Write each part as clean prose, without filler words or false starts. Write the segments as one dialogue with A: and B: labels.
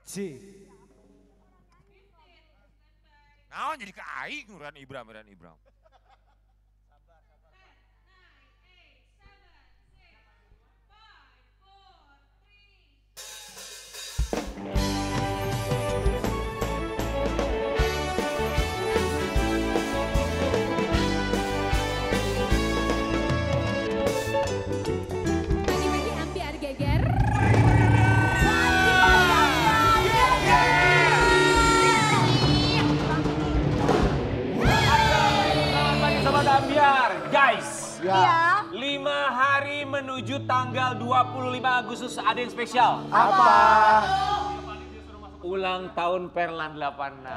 A: Si.
B: Nah, jadi ke aing Ran Ibram.
C: Bagi-bagi ambiar geger.
D: Selamat pagi Sobat Ambiar. Guys,
E: Iya.
D: 5 hari menuju tanggal 25 Agustus ada yang spesial.
E: Apa?
D: Ulang tahun Perlan 86.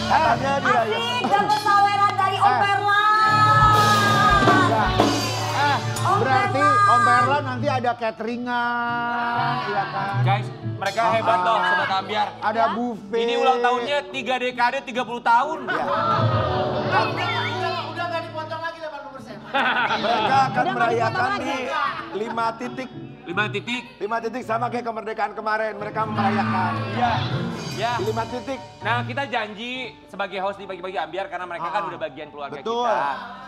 E: Katanya dia
F: Asik, dapat saweran dari Om Perlan. Om
E: berarti
F: Perlan.
E: Om Perlan nanti ada cateringan, iya kan?
D: Guys, mereka hebat loh Sobat Ambiar.
E: Ada buffet.
D: Ini ulang tahunnya 3 dekade 30 tahun.
G: Mereka akan merayakan di 5 titik.
D: 5 titik.
G: 5 titik sama kayak kemerdekaan kemarin. Mereka merayakan.
D: Iya. Ya.
G: Di 5 titik.
D: Nah, kita janji sebagai host di Pagi-Pagi Ambiar karena mereka kan udah bagian keluarga
G: Betul.
D: kita.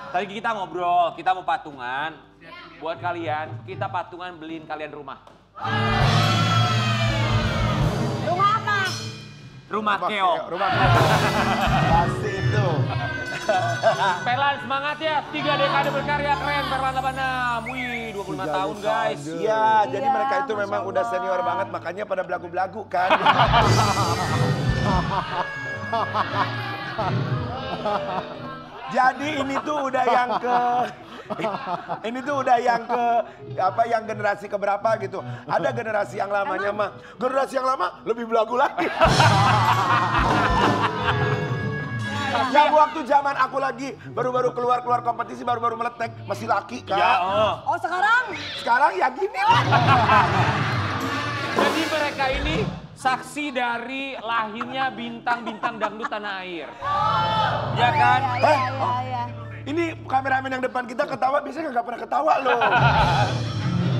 D: Tadi kita ngobrol, kita mau patungan. Buat kalian, kita patungan beliin kalian rumah.
F: Rumah apa?
D: Rumah keong.
G: Rumah pasti itu.
D: Perlan semangat ya, 3 dekade berkarya keren Perlan 86. Wih, 25 tahun guys.
G: Iya, jadi
F: Iya,
G: mereka itu
F: Masya
G: memang udah
F: Allah.
G: senior banget, makanya pada belagu-belagu kan. Jadi ini tuh udah yang ke ini tuh udah yang ke apa yang generasi keberapa gitu. Ada generasi yang lamanya mah. Generasi yang lama lebih belagu lagi. Yang waktu zaman aku lagi baru-baru keluar kompetisi baru-baru meletek masih laki kan.
D: Ya,
F: Oh sekarang?
G: Sekarang ya gini lah.
D: Jadi mereka ini saksi dari lahirnya bintang-bintang dangdut tanah air. Ya kan?
F: Iya.
G: Ini kameramen yang depan kita ketawa biasanya nggak pernah ketawa loh.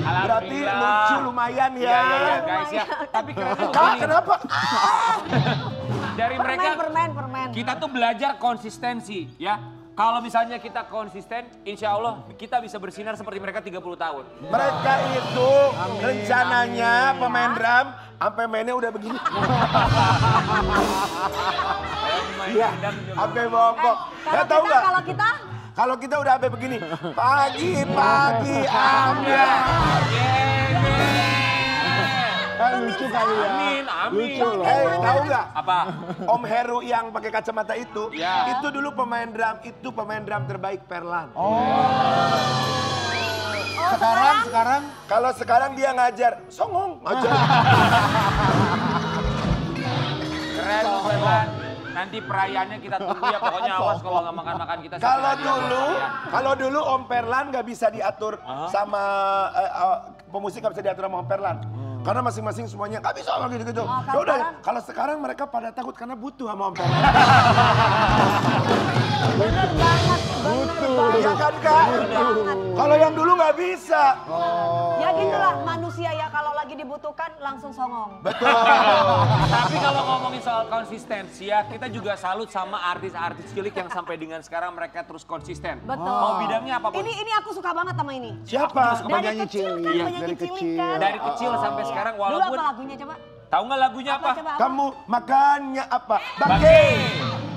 G: Berarti lucu lumayan ya.
D: Iya guys ya. Tapi kerennya
G: Kak,
D: begini.
G: kenapa?
D: Dari mereka
F: Permen.
D: kita tuh belajar konsistensi ya. Kalau misalnya kita konsisten, insya Allah kita bisa bersinar seperti mereka 30 tahun.
G: Mereka itu rencananya pemain drum sampai mainnya udah begini. Iya, sampai bongkok. Ya tahu nggak?
F: Kalau kita?
G: Kalau kita udah sampai begini, pagi-pagi ambil.
E: Lucu kali ya.
D: Amin, amin.
E: Lucu loh.
G: Tahu nggak?
D: Apa?
G: Om Heru yang pakai kacamata itu,
D: Ya.
G: itu dulu pemain drum terbaik Perlan.
E: Sekarang
G: Kalau sekarang dia ngajar, songong ngajar.
D: Keren loh Perlan. Nanti perayaannya kita tunggu ya, pokoknya awas kalau nggak makan-makan kita.
G: Kalau dulu Om Perlan nggak bisa diatur sama pemusik nggak bisa diatur sama Om Perlan. Karena masing-masing semuanya nggak bisa gitu-gitu. Ya udah, kalau sekarang mereka pada takut karena butuh sama Om Perlan.
F: Bener banget.
G: Iya kan Kak? Kalau yang dulu nggak bisa.
F: Ya gitulah manusia ya kalau lagi dibutuhkan langsung songong.
G: Betul.
D: Tapi kalau ngomongin soal konsistensi ya, kita juga salut sama artis-artis cilik yang sampai dengan sekarang mereka terus konsisten.
F: Betul.
D: Mau bidangnya apapun.
F: Ini aku suka banget sama ini.
G: Siapa?
F: Dari kecil kan,
E: Iya,
F: penyanyi
E: dari
F: cilik
E: kecil.
F: kan.
D: Dari kecil sampai sekarang
F: Dulu
D: walaupun
F: apa lagunya coba?
D: tahu nggak lagunya apa?
F: Coba apa?
G: Kamu makannya apa?
D: Bangke.
G: Bangke.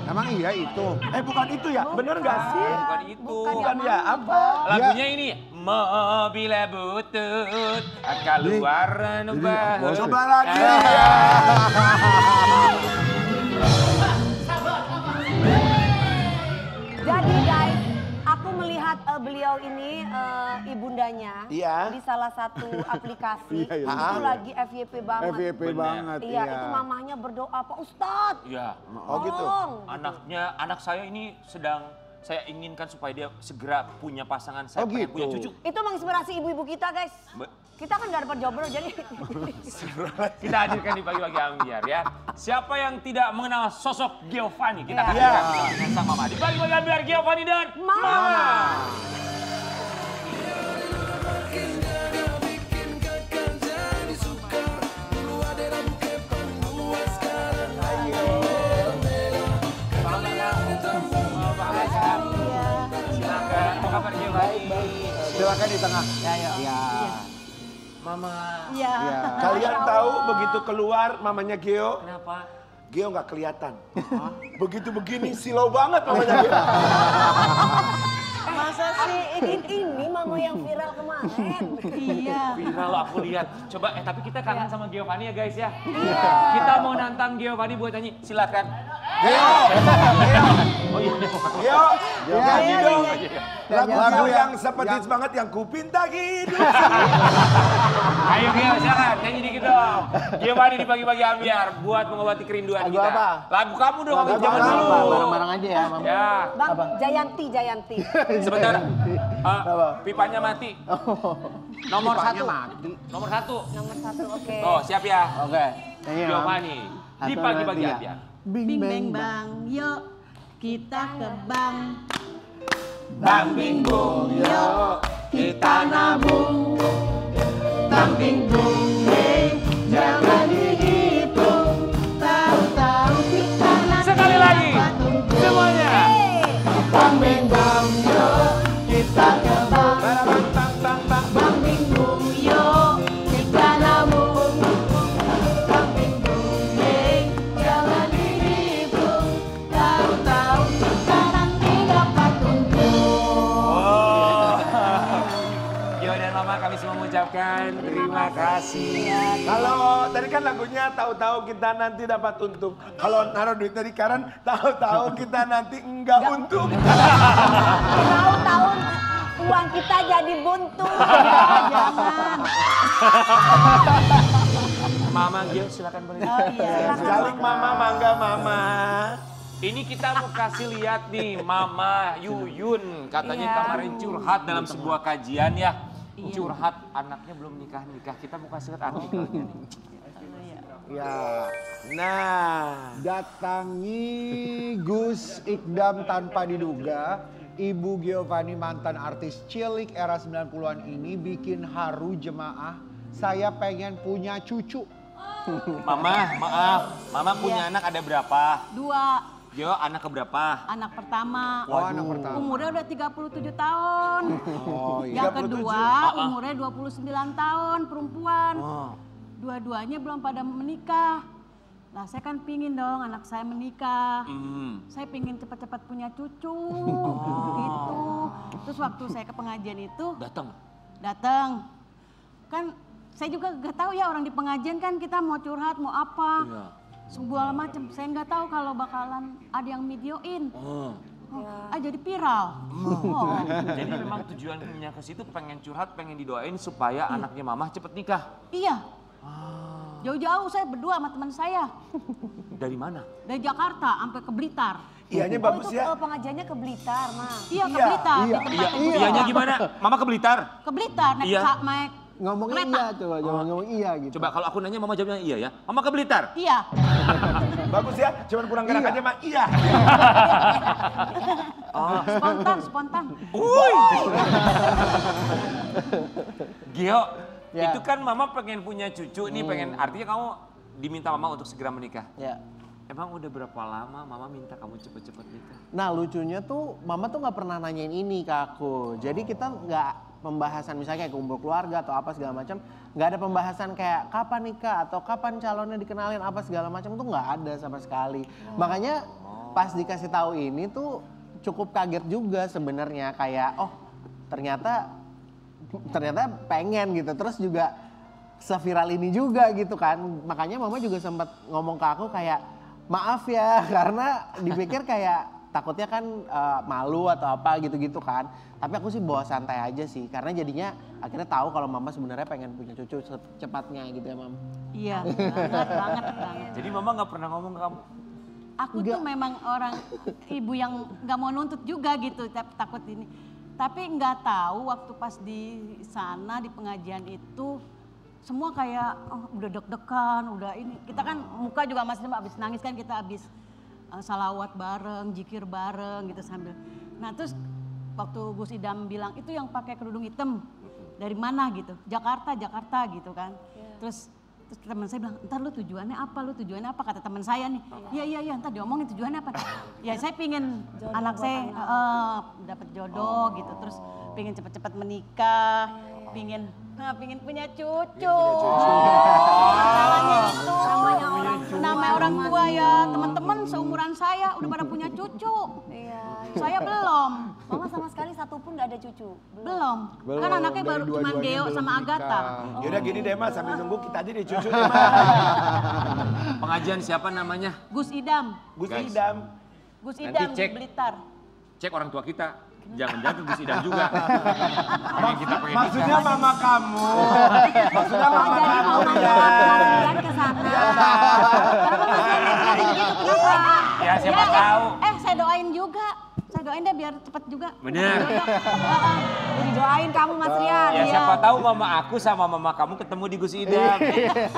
E: Emang iya itu.
G: Bukan itu ya? Bener nggak sih?
D: Bukan itu.
G: Bukan ya? Apa?
D: Lagunya ini mobil butut keluar bahu.
G: Coba lagi.
F: Jadi guys, aku melihat beliau ini ibundanya
G: Iya.
F: di salah satu aplikasi
E: Iya, iya.
F: itu lagi FYP banget.
E: FYP banget.
F: Iya, itu mamahnya berdoa, Pak Ustadz.
D: Iya.
G: Oh gitu.
F: Tolong.
D: Anak saya ini sedang saya inginkan supaya dia segera punya pasangan, saya
E: Oh,
D: pengen
E: gitu.
D: punya cucu.
F: Itu menginspirasi ibu-ibu kita guys. Kita kan gak dapat jomblo jadi.
D: Kita hadirkan di Pagi-Pagi Ambiar ya. Siapa yang tidak mengenal sosok Giovanni? Kita
F: Iya.
D: hadirkan dengan sang mama. Di Pagi-Pagi Ambiar, Giovanni dan
F: Mama.
E: silakan di tengah. Ya.
D: Mama.
F: Iya.
G: Kalian tahu begitu keluar mamanya Gio,
D: Kenapa?
G: Gio nggak kelihatan. Begitu begini silau banget mamanya Gio.
F: Masa sih ini mama yang viral kemarin. Iya.
D: Viral loh aku lihat. Coba tapi kita kangen sama Giovanni ya guys ya. Kita mau nantang Giovanni buat nyanyi. Silakan.
G: Gio,
D: Oh iya.
G: Gio, nyanyi dong. Lagu
E: Yang-
G: yang seperti banget yang kupinta hidup.
D: Ayo Gio, silakan nyanyi dikit dong. Giovanni di pagi-pagi ambiar buat mengobati kerinduan
E: Lagu
D: kita.
E: apa?
D: Lagu kamu dong,
E: Lagu
D: zaman
E: apa?
D: dulu.
E: Bareng-bareng aja ya, Mama.
D: Ya,
F: Bang, Jayanti.
D: sebentar.
E: Apa?
D: Pipanya mati. Nomor
E: Pipanya
D: satu.
E: mati.
D: Nomor satu.
F: Nomor 1, oke.
D: Oh, siap ya.
E: Oke. Nyanyi ya, Mam.
D: Giovanni di
E: Atau
D: pagi-pagi
E: nanti ya?
D: ambiar.
C: Bing bang bang, yuk kita ke bank.
D: Bang bing bung,
C: Yuk kita nabung. Bang bing bung, hey, jangan dihitung. Tahu-tahu kita nanti
D: Sekali lagi.
C: dapat untung.
D: Semuanya.
C: Bang bing bang, yuk kita ke bank. Bang bing bung, yuk kita nabung. Bang bing bung, hey, jangan dihitung. Tahu-tahu kita nanti dapat untung.
D: Oh. Gio dan Mama kami semua mengucapkan terima kasih.
G: Kalau tadi kan lagunya tahu-tahu kita nanti dapat untung. Kalau naruh duitnya di Karen, tahu-tahu kita nanti enggak untung.
F: Tahu-tahu uang kita jadi buntu. Jangan.
D: Mama Gio silakan boleh.
F: Oh iya.
G: Saling mama, mangga mama.
D: Ini kita mau kasih lihat nih Mama Yuyun katanya
F: Iya.
D: kemarin curhat dalam sebuah kajian ya. Curhat anaknya belum nikah. Kita mau kasih lihat artikelnya nih.
E: Ya.
G: Nah,
E: Datangi Gus Ikdam tanpa diduga, Ibu Giovanni mantan artis cilik era 90-an ini bikin haru jemaah. Saya pengen punya cucu.
D: Mama, maaf. Mama punya anak ada berapa?
C: 2,
D: Gio anak keberapa?
C: anak pertama.
E: Oh, anak pertama.
C: Umurnya udah 37 tahun.
E: Oh iya.
C: Yang kedua umurnya 29 tahun, perempuan.
D: Oh.
C: Dua-duanya belum pada menikah. Nah saya kan pingin dong anak saya menikah. Saya pingin cepat-cepat punya cucu gitu. Terus waktu saya ke pengajian itu datang. Kan saya juga gak tahu ya orang di pengajian kan kita mau curhat mau apa.
D: Iya.
C: Segala macam. Saya nggak tahu kalau bakalan ada yang videoin. Jadi viral. Oh.
D: Jadi memang tujuannya ke situ pengen curhat, pengen didoain supaya anaknya Mama cepet nikah.
C: Iya. Jauh-jauh saya berdua sama teman saya.
D: Dari mana?
C: Dari Jakarta sampai ke Blitar.
G: ianya
F: Oh
G: bagus
F: itu
G: ya.
F: pengajiannya ke Blitar, Ma.
C: Iya ke
G: Iya.
C: Blitar.
E: Iya.
C: Di tempat yang
D: Iyanya gimana? Mama ke Blitar?
C: Ke Blitar naik
D: Iya.
C: naik
E: Ngomongnya
C: kereta.
E: iya coba, ngomong iya gitu.
D: Coba kalau aku nanya Mama jawabnya iya ya. Mama ke Blitar?
C: Iya.
G: Bagus ya, cuman kurang gerak aja mah. Iya.
C: Spontan.
D: Gio,
E: Ya.
D: itu kan Mama pengen punya cucu nih, pengen artinya kamu diminta Mama untuk segera menikah.
E: Ya.
D: Emang udah berapa lama Mama minta kamu cepet-cepet nikah?
A: Nah lucunya tuh Mama tuh nggak pernah nanyain ini ke aku. Jadi kita nggak pembahasan misalnya kayak kumpul keluarga atau apa segala macam. Nggak ada pembahasan kayak kapan nikah atau kapan calonnya dikenalin apa segala macam tuh nggak ada sama sekali. Makanya pas dikasih tahu ini tuh cukup kaget juga sebenarnya kayak oh ternyata pengen gitu. Terus juga seviral ini juga gitu kan. Makanya Mama juga sempat ngomong ke aku kayak maaf ya karena dipikir kayak takutnya kan malu atau apa gitu-gitu kan. Tapi aku sih bawa santai aja sih karena jadinya akhirnya tahu kalau Mama sebenarnya pengen punya cucu secepatnya gitu ya Mam.
C: Iya, banget.
D: Jadi Mama nggak pernah ngomong ke kamu?
C: Aku tuh memang orang ibu yang nggak mau nuntut juga gitu, takut ini. Tapi nggak tahu waktu pas di sana di pengajian itu semua kayak udah deg-degan, udah ini. Kita kan muka juga masih abis nangis kan kita abis salawat bareng, zikir bareng gitu sambil. Nah terus waktu Gus Idam bilang itu yang pakai kerudung hitam dari mana gitu, Jakarta gitu kan. Terus Terus teman saya bilang, ntar lu tujuannya apa? Kata teman saya nih. Iya, ntar diomongin tujuannya apa. Ya saya pingin anak saya dapat jodoh gitu. Terus pingin cepet-cepet menikah, pingin punya cucu. Masalahnya itu. Namanya orang tua ya, teman-teman seumuran saya udah pada punya cucu.
F: Iya.
C: Saya belum.
F: Mama sama sekali satu pun nggak ada cucu.
C: Belum. Kan anaknya baru cuma Geo sama Agatha.
G: Yaudah gini deh mas, sambil nunggu kita aja deh cucu deh mas.
D: Pengajian siapa namanya?
C: Gus Idam.
G: Gus
D: Guys.
G: Idam.
C: Gus
D: Nanti
C: Idam di
D: cek.
C: Blitar.
D: Cek orang tua kita. Jangan-jangan ke Gus Idam juga. Yang kita pengen
G: Maksudnya mama kamu. Maksudnya mama
F: Jadi
G: kamu
F: mama
G: ya.
F: kalian ke sana.
D: Ya siapa tahu.
C: Saya doain juga. Saya doain deh biar cepet juga.
D: Bener.
F: Jadi doain kamu Mas Rian.
D: Ya siapa tahu mama aku sama mama kamu ketemu di Gus Idam.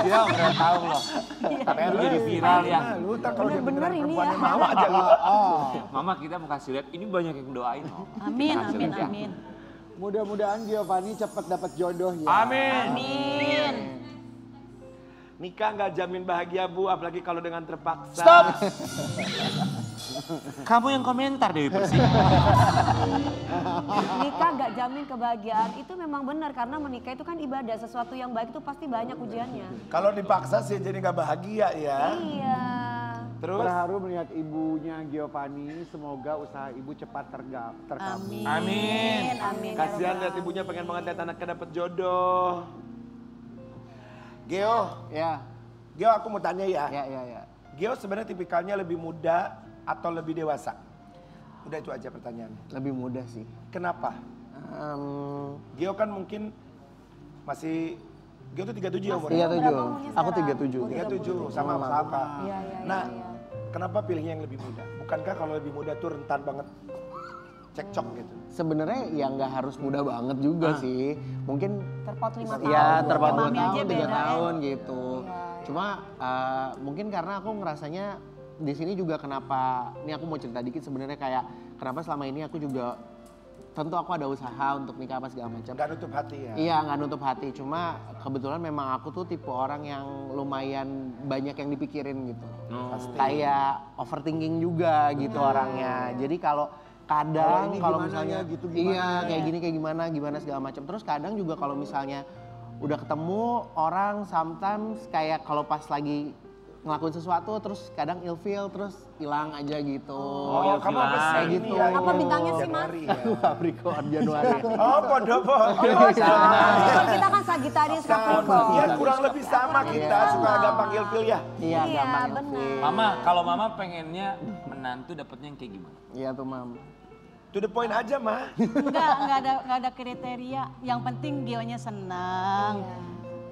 D: Ya nggak tahu loh. Tapi itu jadi viral ya.
G: Lu tak kalau dia
F: Bener-bener
G: beneran
F: ini
G: perempuan
F: ya.
G: mau aja lu.
D: Mama kita mau kasih lihat ini banyak yang doain loh.
C: Amin,
D: Kasih
C: amin,
D: lihat ya.
C: amin.
E: Mudah-mudahan Giovanni cepat dapat jodoh ya.
D: Amin.
C: Amin.
G: Nikah nggak jamin bahagia bu, apalagi kalau dengan terpaksa.
D: Stop. Kamu yang komentar Dewi Persik.
F: Nikah gak jamin kebahagiaan itu memang benar karena menikah itu kan ibadah, sesuatu yang baik itu pasti banyak ujiannya.
G: Kalau dipaksa sih jadi nggak bahagia ya.
F: Iya.
G: Terus
E: Terharu melihat ibunya Giovanni, semoga usaha ibu cepat terkabul.
C: Amin.
D: Amin.
F: Amin. ya
G: kasihan
F: Rabbal
G: lihat ibunya pengen banget lihat anaknya dapat jodoh. Geo,
A: Ya,
G: Geo aku mau tanya ya.
A: ya.
G: Geo sebenarnya tipikalnya lebih muda atau lebih dewasa? Udah itu aja pertanyaannya.
A: Lebih mudah sih.
G: Kenapa? Geo kan mungkin masih Geo tuh 37 ya umurnya?
A: Iya
F: Berapa
A: 7.
F: umurnya
A: Aku
F: sekarang?
G: 37 sama kakak.
F: Iya, iya,
G: Nah,
F: iya.
G: kenapa pilihnya yang lebih muda? Bukankah kalau lebih muda tuh rentan banget cekcok gitu?
A: Sebenarnya ya nggak harus mudah banget juga sih. Mungkin
F: Terpaut 5 tahun.
A: ya terpaut 2
C: Mami aja
A: tahun, 3
C: beda,
A: tahun gitu.
F: Iya.
A: Cuma mungkin karena aku ngerasanya di sini juga kenapa, ini aku mau cerita dikit sebenarnya kayak kenapa selama ini aku juga, tentu aku ada usaha untuk nikah apa segala macam.
G: Gak nutup hati ya?
A: Iya nggak nutup hati, cuma kebetulan memang aku tuh tipe orang yang lumayan banyak yang dipikirin gitu. Kayak overthinking juga gitu orangnya. Jadi kalau kadang
E: ini
A: kalau
E: gimana
A: misalnya
E: ya, gitu gimana
A: iya
E: ya.
A: kayak gini kayak gimana segala macam. Terus kadang juga kalau misalnya udah ketemu orang sometimes kayak kalau pas lagi ngelakuin sesuatu terus kadang ilfeel terus hilang aja gitu.
G: Oh, kamu apa sih?
A: Kayak gitu.
F: Apa bintangnya sih, Mas?
G: Januari ya?
A: Aku Capricorn Januari.
G: Oh, podo.
F: Capricorn kita kan Sagittarius Capricorn.
G: Iya, kurang lebih sama kita, suka gampang ilfil ya.
A: Iya gampang
F: benar.
A: ilfeel.
D: Mama, kalau mama pengennya menantu dapetnya yang kayak gimana?
A: Iya tuh mam.
G: To the point aja, mah.
C: Enggak ada kriteria. Yang penting Gionya senang.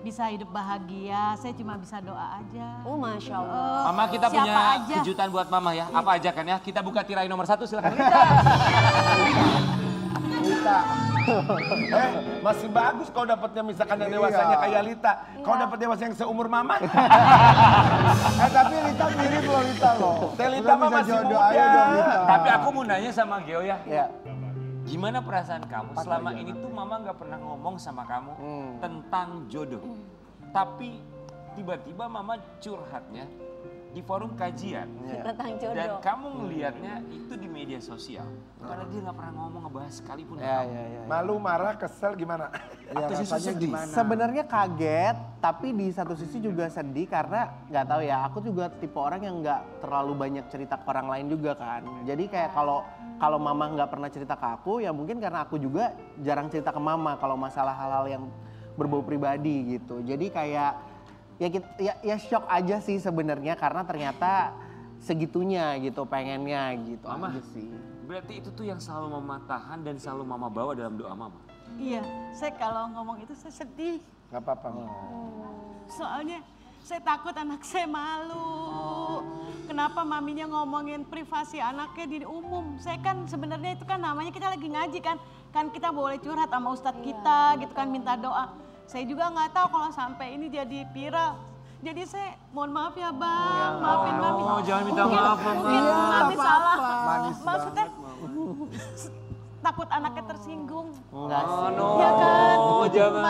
C: Bisa hidup bahagia, saya cuma bisa doa aja.
F: Oh, Masya Allah.
D: Mama kita
C: Siapa
D: punya
C: aja.
D: kejutan buat mama ya. Apa aja kan ya? Kita buka tirai nomor 1 silakan.
E: Lita.
G: Masih bagus kalau dapatnya misalkan yang dewasanya kayak Lita. Kalau dapat dewasa yang seumur mama.
E: Tapi Lita mirip loh Lita loh.
G: Teh Lita
E: Udah
G: mah
E: bisa
G: masih
E: jodoh
G: muda.
E: aja dong Lita.
D: Tapi aku mau nanya sama Geo ya.
A: Ya.
D: Gimana perasaan kamu selama ini tuh mama nggak pernah ngomong sama kamu tentang jodoh. Tapi tiba-tiba mama curhatnya di forum kajian.
F: Tentang
D: Dan
F: jodoh.
D: kamu ngelihatnya itu di media sosial. Karena dia nggak pernah ngomong ngebahas sekalipun.
A: Ya.
G: Malu, marah, kesel gimana?
E: Ya,
G: Atau
E: rasanya
G: sedih?
E: gimana?
A: Sebenarnya kaget, tapi di satu sisi juga sedih karena nggak tahu ya. Aku juga tipe orang yang nggak terlalu banyak cerita ke orang lain juga kan. Jadi kayak kalau mama nggak pernah cerita ke aku, ya mungkin karena aku juga jarang cerita ke mama kalau masalah hal-hal yang berbau pribadi gitu. Jadi kayak ya shock aja sih sebenarnya karena ternyata segitunya gitu pengennya gitu
D: Mama.
A: aja sih.
D: Berarti itu tuh yang selalu mama tahan dan selalu mama bawa dalam doa mama.
C: Iya, saya kalau ngomong itu saya sedih.
G: Gak apa-apa.
C: Soalnya saya takut anak saya malu. Kenapa maminya ngomongin privasi anaknya di umum? Saya kan sebenarnya itu kan namanya kita lagi ngaji kan. Kan kita boleh curhat sama ustadz kita gitu kan minta doa. Saya juga nggak tahu kalau sampai ini jadi viral. Jadi saya mohon maaf ya bang, maafin mami.
D: Oh, jangan minta maaf, Mama.
C: Mungkin mami salah.
E: Manis
C: Maksudnya takut anaknya tersinggung.
A: Enggak sih.
C: Ya kan?
D: Oh, jangan.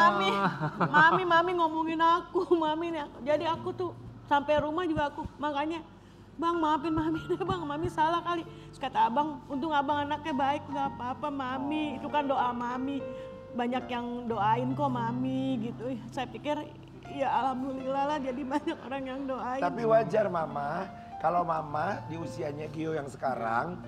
C: Mami ngomongin aku, Mami nih. Jadi aku tuh sampai rumah juga aku makanya, Bang maafin Mami deh Bang, Mami salah kali. Terus kata Abang, untung Abang anaknya baik, nggak apa-apa Mami. Itu kan doa Mami. Banyak yang doain kok Mami gitu. Saya pikir ya alhamdulillah lah jadi banyak orang yang doain.
G: Tapi wajar Mama, kalau Mama di usianya Gio yang sekarang,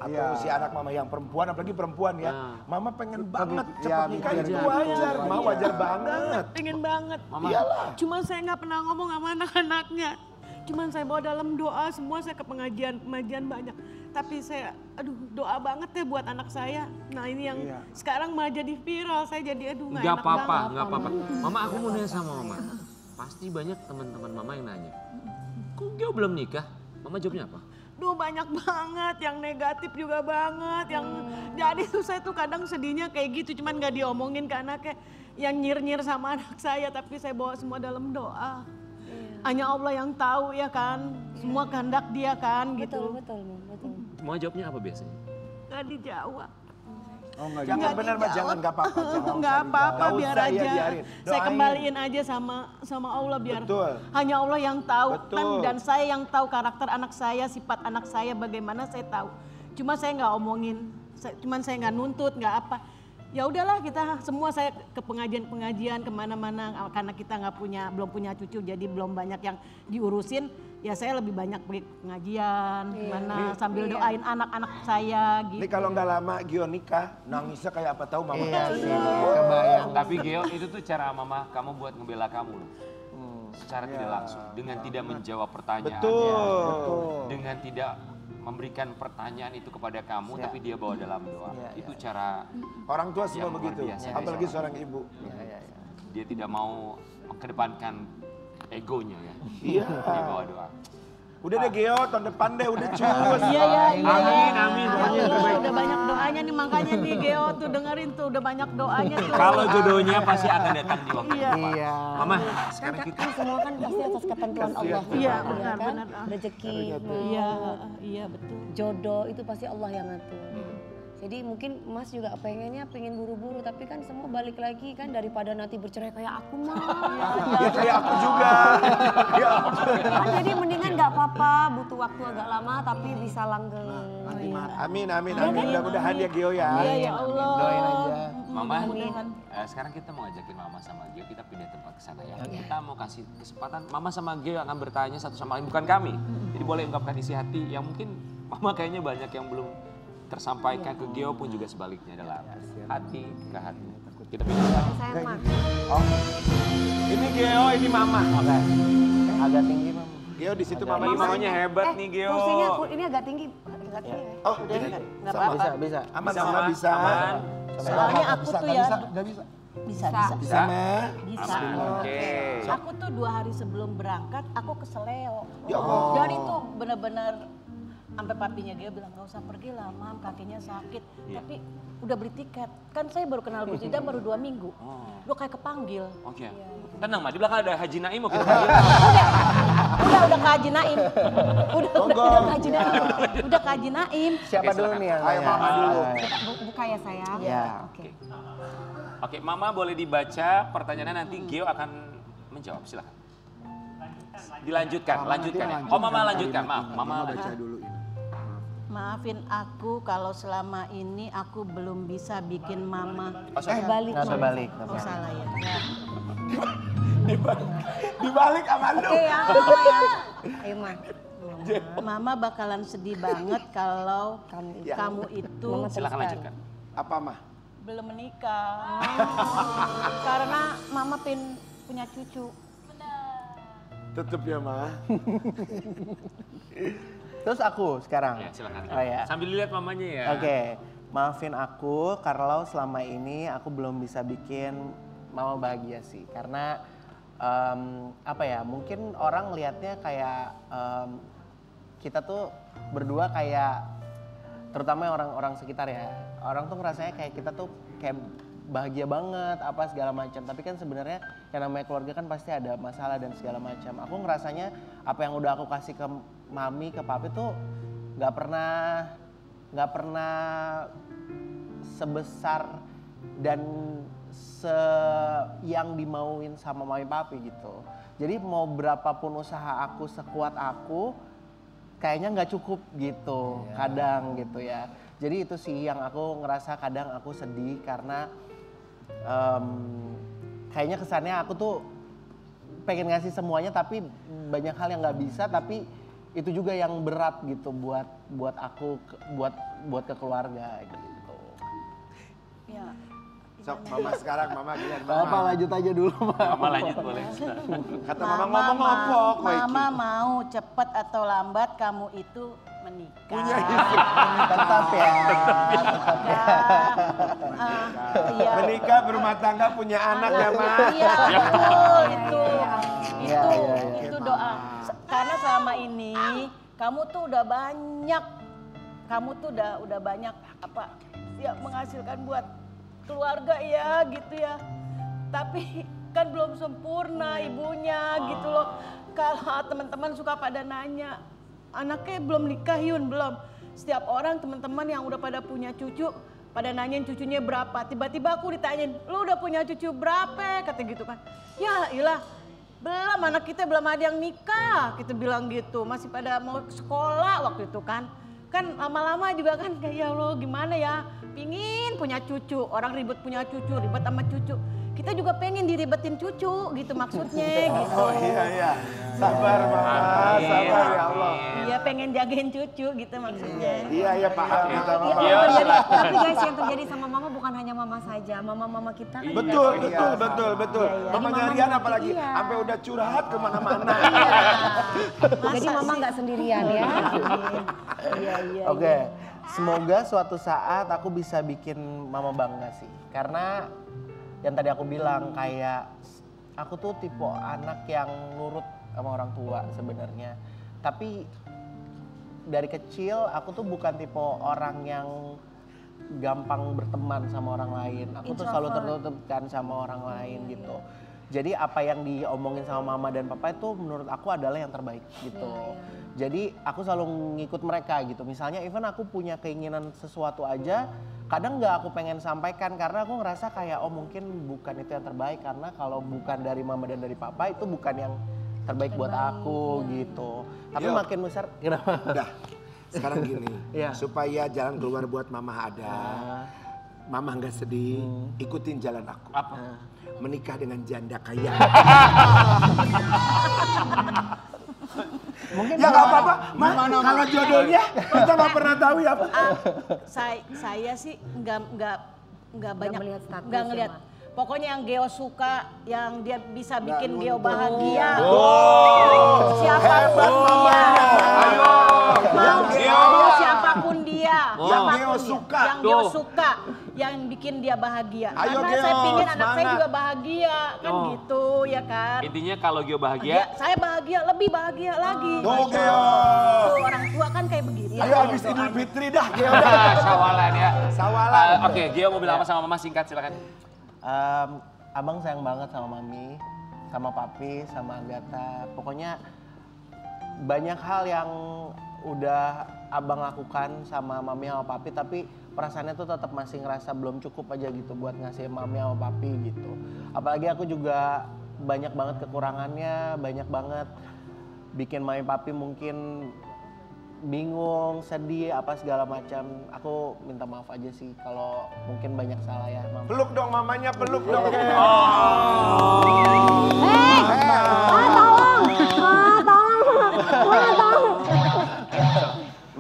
G: atau usia anak Mama yang perempuan, apalagi perempuan ya, Mama pengen banget cepet nikah, itu wajar, Mama wajar banget.
C: Pengen banget.
G: Iyalah.
C: Cuma saya nggak pernah ngomong sama anak-anaknya. Cuman saya bawa dalam doa, semua saya ke pengajian banyak. Tapi saya, aduh doa banget ya buat anak saya. Nah ini yang sekarang malah jadi viral, saya jadi aduh nggak
D: Nggak
C: enak
D: apa-apa,
C: banget.
D: nggak apa-apa. Mama aku mau nanya sama Mama. Pasti banyak teman-teman Mama yang nanya, kok Gio belum nikah? Mama jawabnya apa?
C: Duh banyak banget, yang negatif juga banget. Yang jadi tuh saya tuh kadang sedihnya kayak gitu, cuman nggak diomongin ke anaknya. Yang nyir-nyir sama anak saya, tapi saya bawa semua dalam doa. Hanya Allah yang tahu ya kan, semua kehendak dia kan gitu.
F: Betul.
D: Mama jawabnya apa biasanya?
C: Gak dijawab.
E: Oh enggak
G: Jangan benar Mbak, jangan nggak apa-apa.
C: Nggak apa-apa,
G: Nggak
C: biar
G: usah,
C: aja.
G: ya, biarin.
C: Saya
G: Doain.
C: kembaliin aja sama Allah biar.
G: Betul.
C: Hanya Allah yang tahu
G: Betul.
C: kan, dan saya yang tahu karakter anak saya, sifat anak saya bagaimana saya tahu. Cuma saya nggak omongin, cuman saya nggak nuntut, nggak apa. Ya udahlah kita semua saya ke pengajian kemana-mana karena kita belum punya cucu jadi belum banyak yang diurusin. Ya saya lebih banyak pergi ke pengajian, gimana sambil doain anak-anak saya gitu.
G: Ini kalau nggak lama Gio nikah, nangisnya kayak apa tahu Mama.
A: Iya sih, kebayang.
D: Tapi Gio, itu tuh cara Mama kamu buat ngebela kamu loh. Secara tidak langsung, dengan tidak menjawab pertanyaan.
G: Betul.
D: Dengan tidak memberikan pertanyaan itu kepada kamu, tapi dia bawa dalam doa. Itu cara
G: Orang tua semua
D: yang luar
G: begitu,
D: biasa.
G: apalagi seorang ibu.
D: Dia tidak mau mengedepankan egonya ya.
G: Iya.
D: Dia bawa doa.
G: Udah deh Gio, tahun depan deh udah cus.
C: Iya.
D: Amin.
C: Udah banyak doanya nih, makanya nih Geo tuh dengerin tuh udah banyak doanya tuh.
D: Kalau jodohnya pasti akan datang di waktu yang tepat.
A: Iya.
D: Mama, sekarang
F: Kan
D: kita
F: semua kan pasti atas ketentuan Allah.
C: Iya,
F: ya kan?
C: benar.
F: Rezeki,
C: Iya betul.
F: jodoh itu pasti Allah yang ngatur. Jadi mungkin Mas juga pengen buru-buru, tapi kan semua balik lagi kan daripada nanti bercerai kayak aku mah.
G: Ya kayak aku juga.
F: Kan jadi mendingan nggak apa-apa, butuh waktu agak lama tapi bisa langgeng.
G: Amin. Mudah-mudahan ya Gio ya.
C: Iya ya Allah.
A: Doain aja.
D: Mama, sekarang kita mau ngajakin Mama sama Gio, kita pindah tempat ke sana ya. Kita mau kasih kesempatan, Mama sama Gio akan bertanya satu sama lain, bukan kami. Jadi boleh ungkapkan isi hati yang mungkin Mama kayaknya banyak yang belum tersampaikan ke Gio pun juga sebaliknya dalam hati ke hati. Kita pindah.
F: Saya mah.
G: Ini Gio, ini Mama.
A: Oke. Agak tinggi Mam.
G: Gio di situ Mama.
D: Ini mamanya hebat nih Gio.
F: Kursinya ini agak tinggi.
G: Oh, ini
C: Nggak apa-apa.
A: Bisa.
G: aman
D: Bisa,
G: Mama
D: Mama.
G: bisa.
D: Aman.
C: Soalnya aku tuh ya
E: Nggak bisa.
C: bisa.
G: Bisa Ma.
C: Bisa.
D: Oke.
C: Aku tuh 2 hari sebelum berangkat aku keseleo.
G: Ya Allah.
C: Dari itu benar-benar sampai papinya dia bilang nggak usah pergi lah Mam, kakinya sakit. Tapi udah beli tiket. Kan saya baru kenal Gus Ida baru 2 minggu. Udah kayak kepanggil.
D: Oke. Tenang Ma, di belakang ada Haji Naim mau kita panggil.
C: Udah ke Haji Naim. Udah ke Haji Naim. Udah ke Haji Naim.
A: Siapa
D: Oke,
A: dulu
D: silakan.
A: nih yang
G: Ayo,
A: nanya?
G: Mama dulu.
F: Buka ya sayang.
A: Iya.
F: Oke.
D: Oke, Mama boleh dibaca pertanyaannya, nanti Gio akan menjawab. Silakan. Lanjutkan ya. Oh Mama lanjutkan, maaf. Mama
E: baca dulu ini.
C: Maafin aku kalau selama ini aku belum bisa bikin Mama.
F: Balik.
A: Nggak usah balik.
C: Oh salah ya.
G: Dibalik sama lu.
F: Oke ya, Mama ya. Ayo Ma.
C: Mama bakalan sedih banget kalau kamu itu
D: silakan lanjutkan.
G: Apa Mah?
C: belum menikah. Karena Mama punya cucu.
G: Tetep ya Ma.
A: Terus aku sekarang.
D: Ya, silakan.
A: Oh ya.
D: Sambil dilihat mamanya ya.
A: Oke. Maafin aku kalau selama ini aku belum bisa bikin Mama bahagia sih. Karena apa ya, mungkin orang lihatnya kayak kita tuh berdua kayak, terutama orang-orang sekitar ya, orang tuh ngerasanya kayak kita tuh kayak bahagia banget apa segala macam, tapi kan sebenarnya yang namanya keluarga kan pasti ada masalah dan segala macam. Aku ngerasanya apa yang udah aku kasih ke mami, ke papi tuh nggak pernah sebesar dan yang dimauin sama mami papi gitu. Jadi mau berapapun usaha aku, sekuat aku, kayaknya nggak cukup gitu, kadang gitu ya. Jadi itu sih yang aku ngerasa kadang aku sedih karena kayaknya kesannya aku tuh pengen ngasih semuanya tapi banyak hal yang nggak bisa, tapi itu juga yang berat gitu buat aku, buat ke keluarga gitu.
C: Ya.
G: Sok mama sekarang, mama giliran
A: Apa
G: mama.
A: lanjut aja dulu,
D: Mama lanjut boleh.
G: Kata mama ngomong apa?
C: Mama mau cepet atau lambat kamu itu menikah.
G: Punya istri.
A: tetap ya.
C: Iya.
G: Menikah, berumah tangga, punya anak ya, Ma.
C: Iya, betul itu.
A: Iya, iya, iya.
C: Itu doa. Karena selama ini kamu tuh udah banyak apa ya menghasilkan buat keluarga ya gitu ya. Tapi kan belum sempurna ibunya gitu loh. Kalau teman-teman suka pada nanya, anaknya belum nikah Yun, belum. Setiap orang teman-teman yang udah pada punya cucu, pada nanyain cucunya berapa. Tiba-tiba aku ditanyain, lu udah punya cucu berapa? Kata gitu kan. Ya iyalah, belum, anak kita belum ada yang nikah. Kita bilang gitu, masih pada mau sekolah waktu itu kan. Kan lama-lama juga kan kayak ya Allah gimana ya. Pingin punya cucu, orang ribet punya cucu, ribet sama cucu. Kita juga pengen diribetin cucu gitu maksudnya gitu.
G: Oh iya. Sabar mama, sabar ya Allah.
C: Iya pengen jagain cucu gitu maksudnya.
G: Iya paham kita mama.
D: Iya,
F: Tapi guys yang terjadi sama mama bukan hanya mama saja, mama-mama kita kan.
G: Betul.
C: Iya.
G: Mamanya Rian apalagi sampai udah curhat kemana-mana.
F: Jadi mama nggak sendirian ya.
C: Iya.
A: Oke, semoga suatu saat aku bisa bikin mama bangga sih. Karena yang tadi aku bilang kayak aku tuh tipe anak yang nurut sama orang tua sebenarnya. Tapi dari kecil aku tuh bukan tipe orang yang gampang berteman sama orang lain. Aku tuh selalu tertutup kan sama orang lain gitu. Jadi apa yang diomongin sama mama dan papa itu menurut aku adalah yang terbaik gitu. Jadi aku selalu ngikut mereka gitu. Misalnya even aku punya keinginan sesuatu aja, kadang nggak aku pengen sampaikan karena aku ngerasa kayak oh mungkin bukan itu yang terbaik, karena kalau bukan dari mama dan dari papa itu bukan yang terbaik buat aku gitu. Tapi
G: Yo.
A: makin besar kenapa?
G: Udah, sekarang gini,
A: Iya.
G: supaya jalan keluar buat mama ada, mama nggak sedih, ikutin jalan aku.
D: Apa?
G: Menikah dengan janda kaya.
A: Mungkin
G: Ya nggak apa-apa, kalau jodohnya kita nggak pernah tahu ya Pak.
C: Saya sih nggak banyak
F: melihat status
C: nggak
F: ya,
C: ngelihat.
F: Ma?
C: Pokoknya yang Geo suka, yang dia bisa bikin Geo bahagia. Siapapun dia. Mau siapapun dia.
G: Yang
C: Siapapun
G: Geo
C: dia.
G: suka.
C: Yang Geo suka. Yang bikin dia bahagia.
G: Ayo,
C: Karena
G: Geo,
C: saya pingin anak saya
G: semangat.
C: juga bahagia. Kan
D: Oh.
C: gitu ya kan.
D: Intinya kalau Gio bahagia,
C: Saya bahagia, lebih bahagia lagi.
G: Tuh Geo.
C: Tuh, orang tua kan kayak begitu.
G: Ayo habis Idul Fitri dah Geo dah.
D: sawalan ya.
G: Sawalan.
D: Oke, Gio mau bilang apa sama mama, singkat silakan.
A: Abang sayang banget sama mami, sama papi, sama Agatha. Pokoknya banyak hal yang udah abang lakukan sama mami sama papi, tapi perasaannya tuh tetap masih ngerasa belum cukup aja gitu buat ngasih mami sama papi gitu. Apalagi aku juga banyak banget kekurangannya, banyak banget bikin mami papi mungkin bingung, sedih, apa segala macam. Aku minta maaf aja sih kalau mungkin banyak salah ya, Mam.
G: Peluk dong mamanya, peluk dong.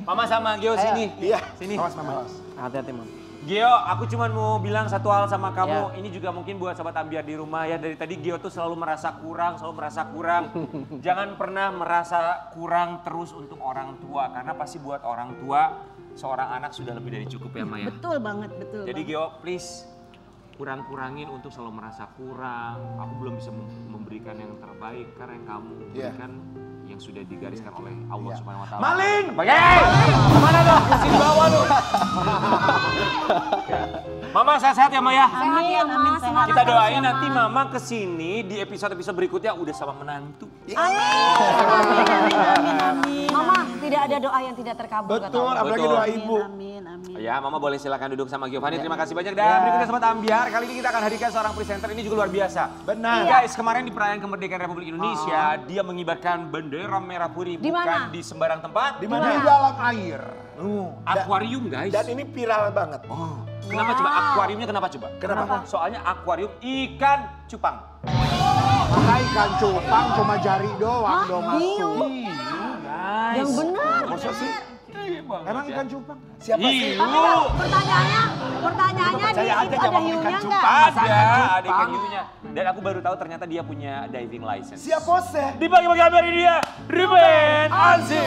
D: Mama sama Gio sini.
G: Iya,
D: Sini.
G: awas mama.
A: Hati-hati, Mam.
D: Gio, aku cuma mau bilang satu hal sama kamu.
A: Ya.
D: Ini juga mungkin buat sahabat Ambiar di rumah ya. Dari tadi Gio tuh selalu merasa kurang, Jangan pernah merasa kurang terus untuk orang tua. Karena pasti buat orang tua, seorang anak sudah lebih dari cukup ya Maya.
C: Betul banget, betul.
D: Jadi
C: banget.
D: Gio, please kurang-kurangin untuk selalu merasa kurang. Aku belum bisa memberikan yang terbaik karena yang kamu berikan yang sudah digariskan oleh Allah Subhanahu wa taala.
G: Maling!
D: Kemana dong? Sini bawa lu. Mama sehat-sehat ya Maya.
C: Amin, amin. Sehat.
D: Kita doain nanti Mama kesini di episode-episode berikutnya udah sama menantu.
C: Amin, amin, amin, amin.
F: Mama, Tidak ada doa yang tidak terkabul. kata
G: Betul,
F: Allah.
G: apalagi
D: Betul.
G: doa ibu.
C: Amin, amin.
D: Ya, Mama boleh silakan duduk sama Giovanni. Terima kasih banyak. Dan berikutnya Sobat Ambiar, kali ini kita akan hadirkan seorang presenter. Ini juga luar biasa.
G: Benar.
D: Guys, kemarin di perayaan kemerdekaan Republik Indonesia, dia mengibarkan bendera merah putih
F: Di
D: bukan
F: mana?
D: di sembarang tempat.
G: Di
E: Di
G: mana?
E: dalam air.
D: Akuarium, guys.
G: Dan ini viral banget.
D: Kenapa coba? Akuariumnya kenapa coba?
G: Kenapa?
D: Soalnya akuarium ikan cupang.
E: Maka ikan cupang cuma jari doang dong masuk.
D: Guys.
F: Yang benar.
G: Masa sih?
E: Emang ikan cupang?
G: Siapa sih?
F: Pertanyaannya di
G: Percaya aja
F: itu ada
G: ngomong
F: hiunya
G: ikan
F: enggak?
D: Ada ikan hiunya. Dan aku baru tahu ternyata dia punya diving license.
G: Siapa pose?
D: Di pagi-pagi hari ini dia, Ruben Onsu.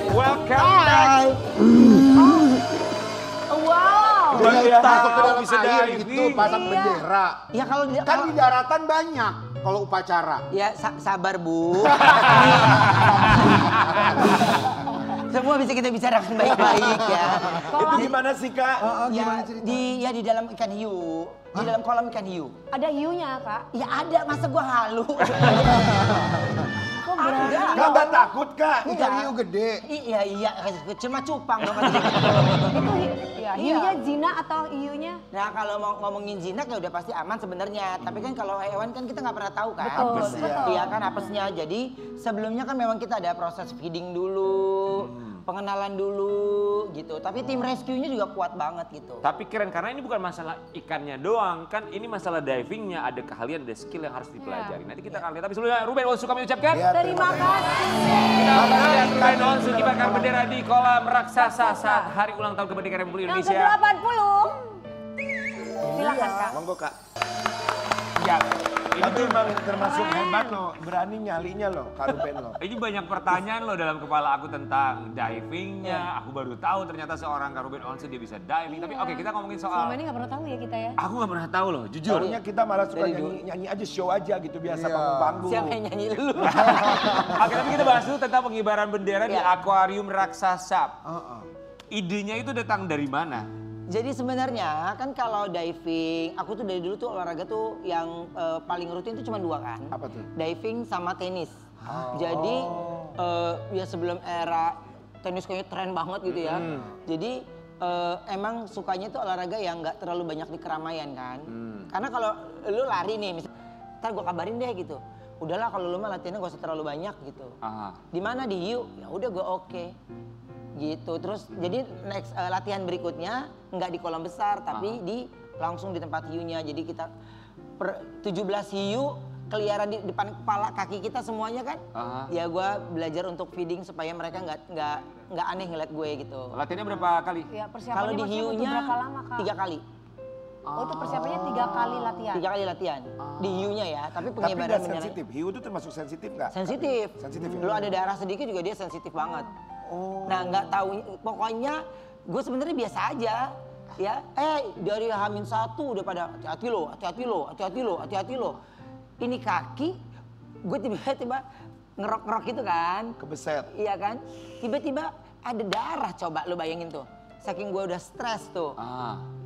D: Welcome back.
F: Wow.
D: Luar
E: Dia
D: biasa,
E: masuk ke dalam
D: bisa
E: air
D: diving.
E: gitu, pasang bendera.
H: Ya kalau
E: Kan di daratan banyak kalau upacara.
H: ya sabar Bu. Semua bisa kita bicarakan baik-baik ya.
G: Itu gimana sih Kak?
E: Gimana
H: Ya di dalam ikan hiu, di dalam kolam ikan hiu.
F: Ada hiunya, Kak.
H: Ya ada, masa gua halu.
F: Kok berani?
G: Kak nggak takut Kak?
E: Ikan hiu gede.
H: Iya, cuma cupang dong.
F: Itu hiunya zina atau hiunya?
H: Nah kalau mau ngomongin jinak ya udah pasti aman sebenarnya. Tapi kan kalau hewan kan kita nggak pernah tahu kan.
F: Betul,
G: Apes ya.
F: betul.
H: Iya kan apesnya. Jadi sebelumnya kan memang kita ada proses feeding dulu, pengenalan dulu gitu. Tapi tim rescue-nya juga kuat banget gitu.
D: Tapi keren karena ini bukan masalah ikannya doang, kan ini masalah divingnya, ada keahlian, ada skill yang harus dipelajari. Nanti kita akan lihat. Tapi sebelumnya Ruben Onsu kami ucapkan.
G: Ya,
F: Terima kasih.
D: Kita akan lihat Ruben Onsu kibarkan bendera di kolam raksasa saat hari ulang tahun kemerdekaan Republik
F: Yang
D: Indonesia.
F: ke-80. Silakan, Kak.
G: Monggo Kak.
D: Ya,
G: Tapi memang termasuk hebat loh, berani nyalinya loh Kak Ruben loh.
D: ini banyak pertanyaan loh dalam kepala aku tentang divingnya. Aku baru tahu ternyata seorang Kak Ruben Onsu dia bisa diving. Tapi oke, kita ngomongin
F: Selama
D: soal.
F: ini nggak pernah tahu ya kita ya.
D: Aku nggak pernah tahu loh, jujur.
G: Soalnya kita malah suka nyanyi aja, show aja gitu biasa
E: Iya.
G: panggung-panggung.
H: Siapa yang nyanyi dulu?
D: Oke, tapi kita bahas dulu tentang pengibaran bendera di
H: Ya.
D: akuarium raksasa. Idenya itu datang dari mana?
H: Jadi sebenarnya kan kalau diving, aku tuh dari dulu tuh olahraga tuh yang paling rutin tuh cuma dua kan.
G: Apa tuh?
H: Diving sama tenis. Jadi ya sebelum era tenis kayaknya tren banget gitu ya. Jadi emang sukanya tuh olahraga yang nggak terlalu banyak di keramaian kan. Karena kalau lu lari nih, misalnya, ntar gue kabarin deh gitu. Udahlah kalau lu mah latihannya gak usah terlalu banyak gitu.
D: Aha.
H: Di mana di hiu? Ya udah gue oke. Gitu. Terus jadi next latihan berikutnya nggak di kolam besar tapi langsung di tempat hiunya. Jadi kita 17 hiu keliaran di depan kepala kaki kita semuanya kan. Ya gue belajar untuk feeding supaya mereka nggak aneh ngeliat gue gitu.
D: Latihannya berapa kali?
F: Ya,
H: Kalau
F: persiapannya
H: di
F: maksudnya butuh
H: hiunya
F: berapa lama, Kak?
H: 3 kali.
F: Oh, itu persiapannya 3 kali latihan.
H: 3 kali latihan. Di hiunya ya, tapi
G: Tapi
H: pengibaran
G: nggak
H: bendera
G: sensitif, hiu itu termasuk sensitif nggak?
H: sensitif.
G: Sensitif ya?
H: Lu ada darah sedikit juga dia sensitif banget. Nah nggak tahu, pokoknya gue sebenarnya biasa aja. Ya, dari H-1 udah pada hati-hati lo, hati-hati lo, hati-hati lo, hati-hati lo. Ini kaki, gue tiba-tiba ngerok-ngerok gitu kan.
G: Kebeset.
H: Iya kan, tiba-tiba ada darah, coba lo bayangin tuh. Saking gue udah stres tuh.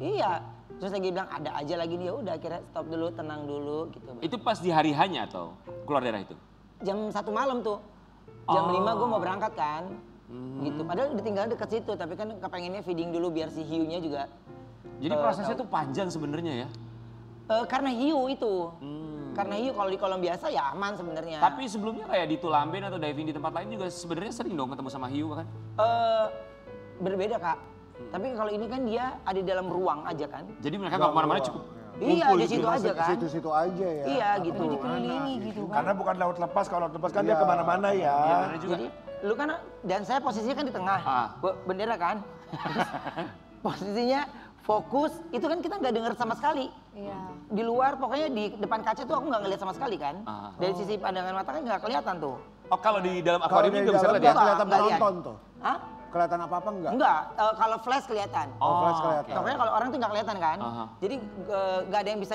H: Iya, terus lagi bilang ada aja lagi dia, udah akhirnya stop dulu, tenang dulu gitu.
D: Itu pas di hari hanya atau keluar darah itu?
H: Jam 1 malam tuh. Jam 5 gue mau berangkat kan. Gitu. Padahal udah tinggal deket situ, tapi kan kepengennya feeding dulu biar si hiunya juga.
D: Jadi prosesnya tuh panjang sebenarnya ya?
H: Karena hiu itu. Karena hiu kalau di kolam biasa ya aman sebenarnya.
D: Tapi sebelumnya kayak di Tulamben atau diving di tempat lain juga sebenarnya sering dong ketemu sama hiu kan?
H: Berbeda Kak. Tapi kalau ini kan dia ada di dalam ruang aja kan.
D: Jadi mereka nggak kemana-mana cukup
H: Iya
D: ngumpul
H: di
D: gitu
H: situ
D: ya?
H: aja kan.
E: Situ-situ aja ya.
H: Iya gitu.
F: Dikelilingi gitu kan.
G: Karena bukan laut lepas, kalau laut lepas kan dia kemana-mana ya.
D: Iya bener juga.
H: Jadi lu kan, dan saya posisinya kan di tengah. Bendera kan. Posisinya fokus, itu kan kita nggak dengar sama sekali.
F: Iya.
H: Di luar pokoknya di depan kaca tuh aku nggak ngeliat sama sekali kan. Dari sisi pandangan mata kan nggak kelihatan tuh.
D: Oh kalau di dalam
E: Kalau
D: akuarium
E: dari
D: nggak bisa
E: dalam
D: lihat ya?
E: nggak kelihatan
H: Nggak lihat.
E: penonton tuh.
H: Hah?
E: Kelihatan apa-apa enggak?
H: Enggak, kalau flash kelihatan.
E: Oh, flash kelihatan.
H: Pokoknya kalau orang tuh nggak kelihatan kan.
D: Aha.
H: Jadi nggak ada yang bisa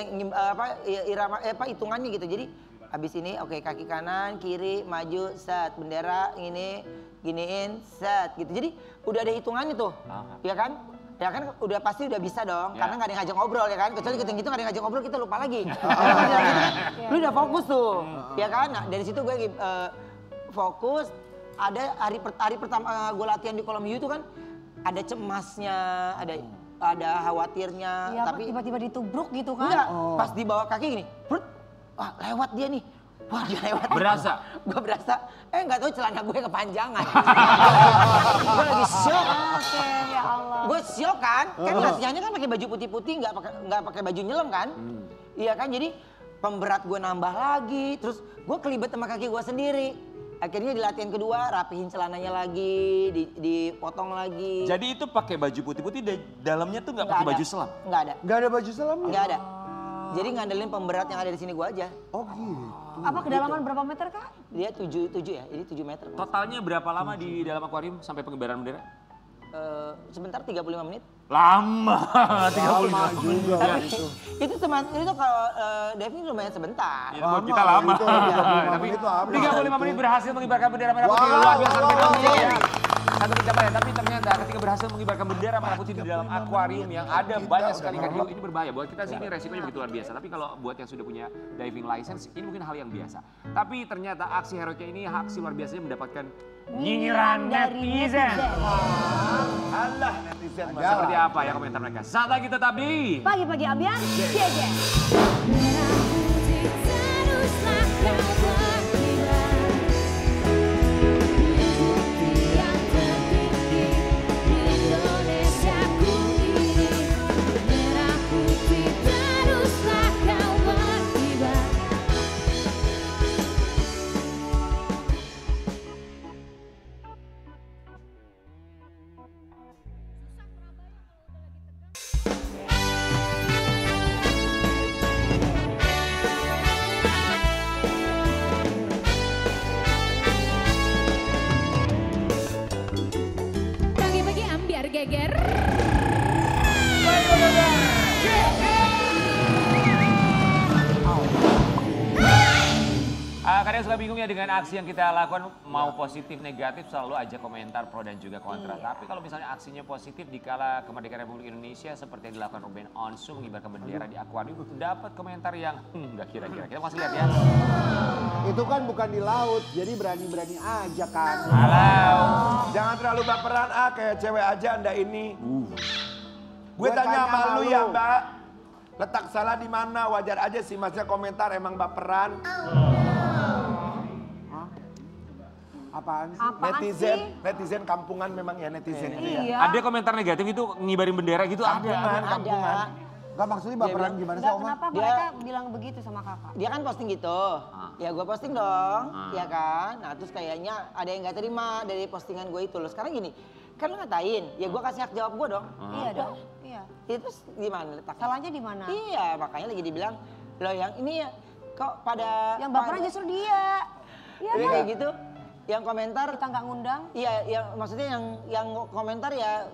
H: irama hitungannya gitu. Jadi Habis ini oke kaki kanan, kiri, maju, set. Bendera ini, giniin, set gitu. Jadi udah ada hitungannya tuh, ya kan? Ya kan udah pasti udah bisa dong, karena nggak ada yang ngajak ngobrol ya kan. Kecuali gitu nggak ada yang ngajak ngobrol kita lupa lagi. Lu udah fokus tuh, ya kan? Nah dari situ gue fokus. Ada hari pertama gue latihan di kolam hiu tuh kan ada cemasnya, ada khawatirnya.
F: Iya,
H: tapi
F: tiba-tiba ditubruk gitu kan?
H: enggak, pas di bawah kaki gini, brut, wah lewat dia nih. Wah dia lewat.
D: Berasa?
H: Gue berasa, nggak tahu celana gue kepanjangan. Gue lagi shock.
F: Oke, ya Allah.
H: Gue shock kan latihannya kan pakai baju putih-putih, nggak pakai baju nyelam kan. Iya kan, jadi pemberat gue nambah lagi, terus gue kelibet sama kaki gue sendiri. Akhirnya di latihan kedua rapihin celananya lagi, dipotong lagi.
D: Jadi itu pakai baju putih-putih, dalamnya tuh nggak pakai baju selam?
H: Nggak ada.
E: Gak ada baju selam?
H: Nggak ada. Jadi ngandelin pemberat yang ada di sini gue aja.
E: Oh gitu.
F: Apa kedalaman berapa meter Kak?
H: Dia 7 ya, ini 7 meter.
D: Totalnya berapa lama di dalam akuarium sampai pengibaran bendera?
H: Sebentar 35 menit.
D: Lama,
E: 35 juga itu.
H: Itu kalau diving lumayan sebentar.
D: Ya, buat kita lama.
E: Itu 35
D: Tapi
E: menit itu habis.
D: 35 menit berhasil mengibarkan bendera merah putih.
E: Wow,
D: Luar biasa.
E: wow.
D: Ya. Satu pencapaian, tapi ternyata ketika berhasil mengibarkan bendera merah putih di dalam akuarium yang ada banyak sekali ikan hiu, ini berbahaya. Buat kita sih ini resikonya begitu luar biasa. Tapi kalau buat yang sudah punya diving license, ini mungkin hal yang biasa. Tapi ternyata aksi heroiknya ini, aksi luar biasanya mendapatkan nyinyiran netizen.
G: Alah netizen.
D: Seperti apa ya komentar mereka? Saat lagi tetap di
F: Pagi-pagi ambiar, jeje.
I: Pagi-pagi ambiar geger.
D: Kadang suka bingung ya dengan aksi yang kita lakukan, mau positif negatif selalu aja komentar pro dan juga kontra. Tapi kalau misalnya aksinya positif dikala kemerdekaan Republik Indonesia seperti yang dilakukan Ruben Onsu mengibarkan bendera di akuarium, dapat komentar yang nggak kira-kira. Kita masih lihat ya.
E: Itu kan bukan di laut, jadi berani-berani aja kan.
D: Halo.
G: Jangan terlalu baperan kayak cewek aja Anda ini. Gue
E: Gua
G: tanya sama
E: tanya
G: lu
E: sama
G: ya
E: lu.
G: Mbak. Letak salah di mana? Wajar aja sih Masnya komentar emang baperan.
E: Apaan sih?
G: Netizen kampungan memang ya netizen itu ya.
F: Iya.
D: Ada komentar negatif itu ngibarin bendera gitu?
G: Kampungan,
D: Ada.
G: kampungan.
E: Gak maksudnya baperan gimana sih
F: Enggak,
E: Oma?
F: kenapa mereka bilang begitu sama kakak?
H: Dia kan posting gitu, ya gue posting dong, ya kan. Nah terus kayaknya ada yang nggak terima dari postingan gue itu loh. Sekarang gini, kan lu ngatain, ya gue kasih hak jawab gue dong.
F: Iya dong, iya.
H: Ya, terus gimana letaknya?
F: Salahnya di mana?
H: Iya, makanya lagi dibilang, loh yang ini ya kok pada...
F: Yang baperan justru dia. Iya
H: Jadi
F: kan?
H: kayak gitu, yang komentar,
F: Kita nggak ngundang.
H: iya yang maksudnya yang komentar ya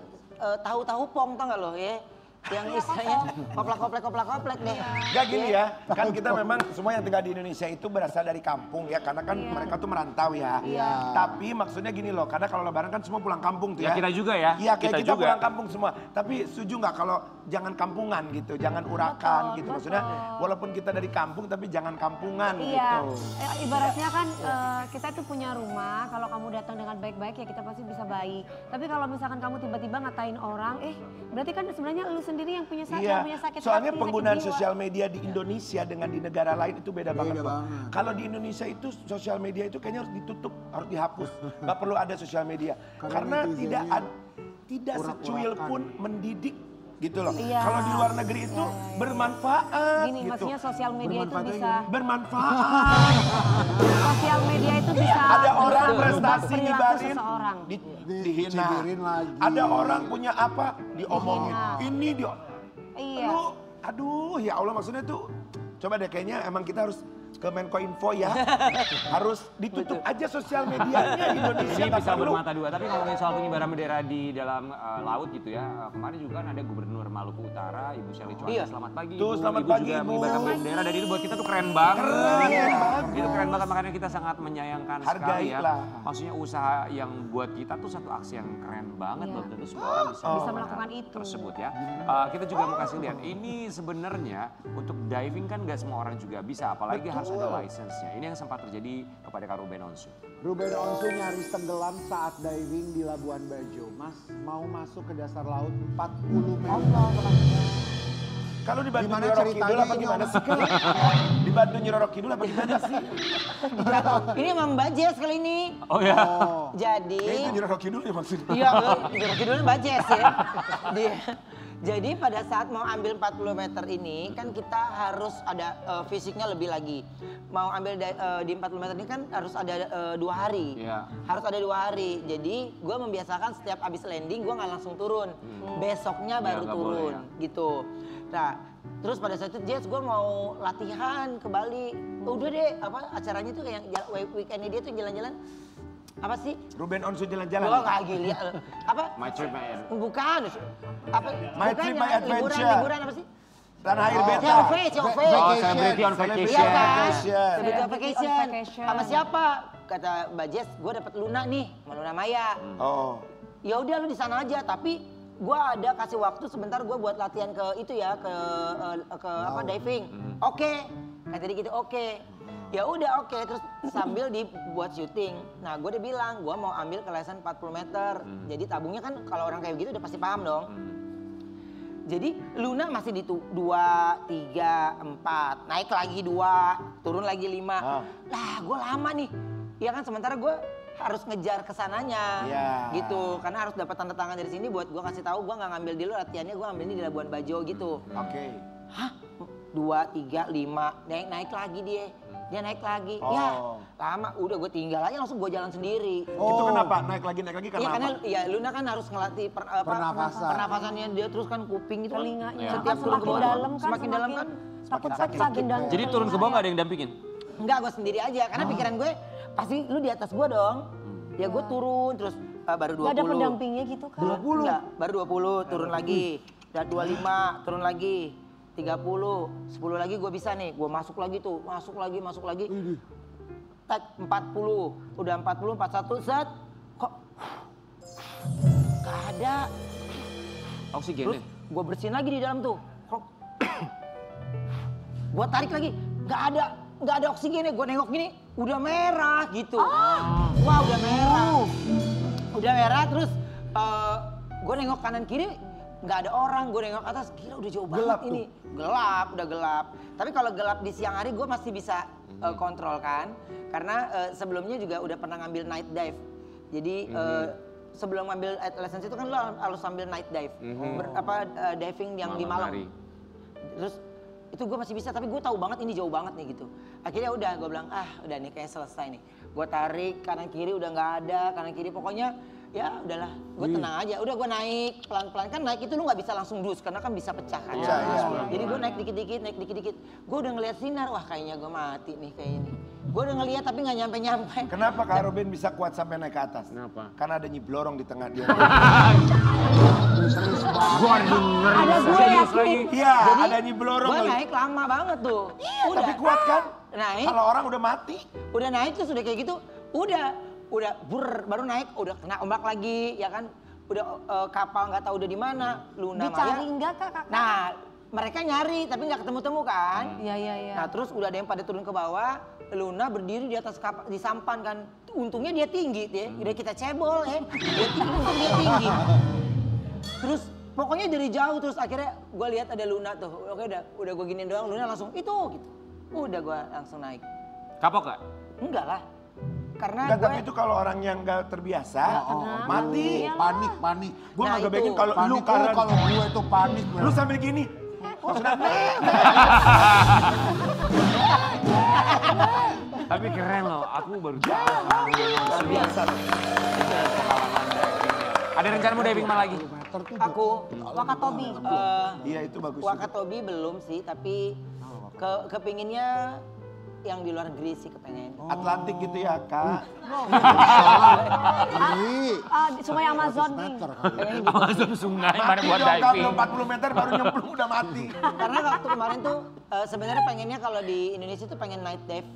H: tahu-tahu pong tau nggak lo ya? Yang istilahnya koplak-koplek deh.
G: Gak gini ya, kan kita memang semua yang tinggal di Indonesia itu berasal dari kampung ya, karena kan mereka tuh merantau ya. Tapi maksudnya gini loh, karena kalau lebaran kan semua pulang kampung tuh
D: Ya
G: ya.
D: kita juga ya.
G: Iya kayak kita
D: juga.
G: pulang kampung semua. Tapi setuju nggak kalau jangan kampungan gitu, jangan urakan gitu. Maksudnya walaupun kita dari kampung tapi jangan kampungan
F: Iya,
G: gitu.
F: ibaratnya kan kita tuh punya rumah, kalau kamu datang dengan baik-baik ya kita pasti bisa baik. Tapi kalau misalkan kamu tiba-tiba ngatain orang, berarti kan sebenarnya lu sendiri yang punya
G: Iya,
F: sakit
G: soalnya
F: hati,
G: penggunaan
F: sakit jiwa.
G: sosial media di Indonesia dengan di negara lain itu beda banget. Bang. Kalau di Indonesia itu sosial media itu kayaknya harus ditutup, harus dihapus. Nggak perlu ada sosial media. Karena tidak secuil pun mendidik gitu loh.
F: Iya.
G: Kalau di luar negeri itu bermanfaat
F: Gini,
G: gitu.
F: maksudnya sosial media itu bisa,
G: Bermanfaat.
F: sosial media itu bisa
G: Ada orang
F: bisa
G: prestasi
F: perilaku
G: ngibarin,
F: seseorang.
G: dihina.
E: Dicibirin lagi.
G: Ada orang punya apa, diomongin. Ini
F: Iya.
G: Lu, aduh ya Allah maksudnya tuh, coba deh kayaknya emang kita harus ke Menkominfo ya. Harus ditutup aja sosial medianya Indonesia.
D: Ini
G: nggak
D: pisau
G: perlu.
D: bermata dua, tapi ngomongin soal pengibaran bendera di dalam laut gitu ya. Kemarin juga kan ada Gubernur Maluku Utara, Ibu Shirley Cuanda.
H: Iya.
D: Selamat pagi
G: Tuh,
D: Ibu.
G: selamat
D: Ibu
G: pagi,
D: juga
G: Ibu.
D: mengibarkan bendera dan itu buat kita tuh keren banget.
G: Keren banget.
D: Itu keren banget, makanya kita sangat menyayangkan sekali ya.
G: Hargailah.
D: Maksudnya usaha yang buat kita tuh satu aksi yang keren banget. Belum tentu semua orang bisa
F: melakukan itu.
D: tersebut ya. Kita juga mau kasih lihat, ini sebenarnya untuk diving kan gak semua orang juga bisa, apalagi harus ada license-nya. Ini yang sempat terjadi kepada Kak Ruben Onsu.
E: Ruben Onsu nyaris tenggelam saat diving di Labuan Bajo. Mas mau masuk ke dasar laut 40 meter.
G: Kalau dibantu
E: Gimana
G: Nyiroro Kidul
E: ceritanya
G: apa
E: ini,
G: gimana
E: Om?
G: sih? Dibantu Nyiroro Kidul apa gimana sih?
H: Ini emang Mbak Jess kali ini.
D: Oh ya?
H: Jadi,
G: Ya itu Nyiroro Kidul ya maksudnya.
H: iya, judulnya Mbak Jess ya. Jadi pada saat mau ambil 40 meter ini kan kita harus ada fisiknya lebih lagi. Mau ambil di 40 meter ini kan harus ada 2 hari.
D: Iya.
H: Harus ada 2 hari. Jadi gue membiasakan setiap abis landing gue nggak langsung turun. Besoknya baru
D: nggak
H: turun
D: boleh,
H: gitu. Nah terus pada saat itu Jess gue mau latihan ke Bali. Udah deh apa acaranya tuh kayak weekendnya dia tuh jalan-jalan. Apa sih?
G: Ruben Onsu jalan-jalan.
H: Gue nggak gili. Apa?
D: My Trip My Air.
H: Bukan. Apa?
G: My
H: bukan
G: Trip,
H: yang
G: My Adventure.
H: Liburan apa sih?
G: Tanah air beta.
H: Your face, your face.
D: Oh, Celebrity on
G: Celebrity
H: Iya
D: Vacation.
H: kan?
G: Vacation.
H: Celebrity on vacation.
F: Vacation.
H: Sama siapa? Kata Mbak Jess, gue dapet Luna nih, sama Luna Maya.
G: Oh.
H: Ya udah lu di sana aja, tapi gue ada kasih waktu sebentar gue buat latihan ke itu ya, ke apa diving. Oke. Kata dia gitu, oke. Ya udah oke, terus sambil dibuat syuting. Nah gue udah bilang, gue mau ambil kelesan 40 meter. Jadi tabungnya kan kalau orang kayak gitu udah pasti paham dong. Jadi Luna masih di 2, 3, 4, naik lagi 2, turun lagi 5. Lah gue lama nih, ya kan sementara gue harus ngejar kesananya, gitu. Karena harus dapat tanda tangan dari sini buat gue kasih tahu gue nggak ngambil di lu latihannya, gue ngambil ini di Labuan Bajo gitu.
G: Oke.
H: Hah? 2, 3, 5, naik lagi dia naik lagi. Ya lama, udah gue tinggal aja langsung gue jalan sendiri.
G: Itu kenapa? Naik lagi
H: Iya
G: karena
H: karena
G: apa?
H: ya Luna kan harus ngelatih pernafasannya dia terus kan kuping itu
F: Telinganya.
H: setiap turun ke
F: Semakin
H: bawah
F: dalam kan
H: semakin dalam kan
F: takut pecah gendang.
D: Jadi turun ke bawah gak ada yang dampingin?
H: enggak gue sendiri aja karena pikiran gue pasti lu di atas gue dong. Ya gue turun terus baru 20.
F: Gak ada pendampingnya gitu kan?
H: 20? Enggak, baru 20 turun lagi. Dan 25 turun lagi. 30, 10 lagi gue bisa nih. Gue masuk lagi tuh, masuk lagi. Tak 40, udah 40, 41 set. Kok gak ada.
D: Oksigen
H: Terus gue bersihin lagi di dalam tuh. Gue tarik lagi, gak ada oksigennya. Gue nengok gini, udah merah gitu. Wah udah merah. Udah merah terus gue nengok kanan kiri nggak ada orang. Gue nengok atas, gila udah jauh banget ini. Gelap, udah gelap. Tapi kalau gelap di siang hari gue masih bisa kontrol kan. Karena sebelumnya juga udah pernah ngambil night dive. Jadi sebelum ngambil license itu kan lo harus sambil night dive. Diving yang di malam. Terus itu gue masih bisa, tapi gue tahu banget ini jauh banget nih gitu. Akhirnya udah gue bilang, udah nih kayak selesai nih. Gue tarik kanan kiri udah nggak ada, kanan kiri pokoknya ya udahlah, gue tenang aja. Udah gue naik pelan-pelan, kan naik itu lu nggak bisa langsung dus karena kan bisa pecah kan. Jadi gue naik dikit-dikit. Gue udah ngeliat sinar, wah kayaknya gue mati nih kayak ini. Gue udah ngeliat tapi nggak nyampe-nyampe.
G: Kenapa Kak Ruben bisa kuat sampai naik ke atas?
D: Kenapa?
G: Karena ada Nyiblorong di tengah dia.
D: Gua denger.
F: Ada gue yakin.
G: Iya, ada Nyiblorong.
H: Gue naik lama banget tuh. Udah.
G: Tapi kuat kan?
H: Naik.
G: Kalau orang udah mati.
H: Udah naik terus udah kayak gitu, udah baru naik, udah kena ombak lagi, ya kan? Udah kapal nggak tahu udah di mana, Luna Maya.
F: Dicari enggak Kak?
H: Nah, mereka nyari tapi nggak ketemu-temu kan?
F: Iya.
H: Nah, terus udah ada yang pada turun ke bawah, Luna berdiri di atas kapal, di sampan kan. Untungnya dia tinggi, udah kita cebol ya. Untung dia tinggi. Terus pokoknya dari jauh terus akhirnya gue lihat ada Luna tuh. Oke udah gue giniin doang, Luna langsung itu gitu. Udah gue langsung naik.
D: Kapok gak?
H: Enggak lah. Karena
G: Nggak,
H: gue
G: tapi itu kalau orang yang nggak terbiasa, mati.
E: Panik.
G: Gue
H: Nah,
G: nggak bayangin
H: itu.
G: kalau lu
E: Panik
G: karena
E: kalau gue itu panik.
G: lu sambil gini. Maksudnya,
D: Tapi keren loh, aku baru tahu.
H: luar biasa.
D: Ada rencana mau diving mana lagi?
H: Aku
F: Wakatobi.
G: iya itu bagus.
H: Wakatobi belum sih, tapi kepinginnya yang di luar negeri sih kepengen.
G: Atlantik gitu ya Kak.
F: Sungai Amazon nih.
D: Amazon sungai, mana buat
G: Mati dong, Kak,
D: diving.
G: belum 40 meter baru nyemplung udah mati.
H: Karena waktu kemarin tuh sebenarnya pengennya kalau di Indonesia tuh pengen night dive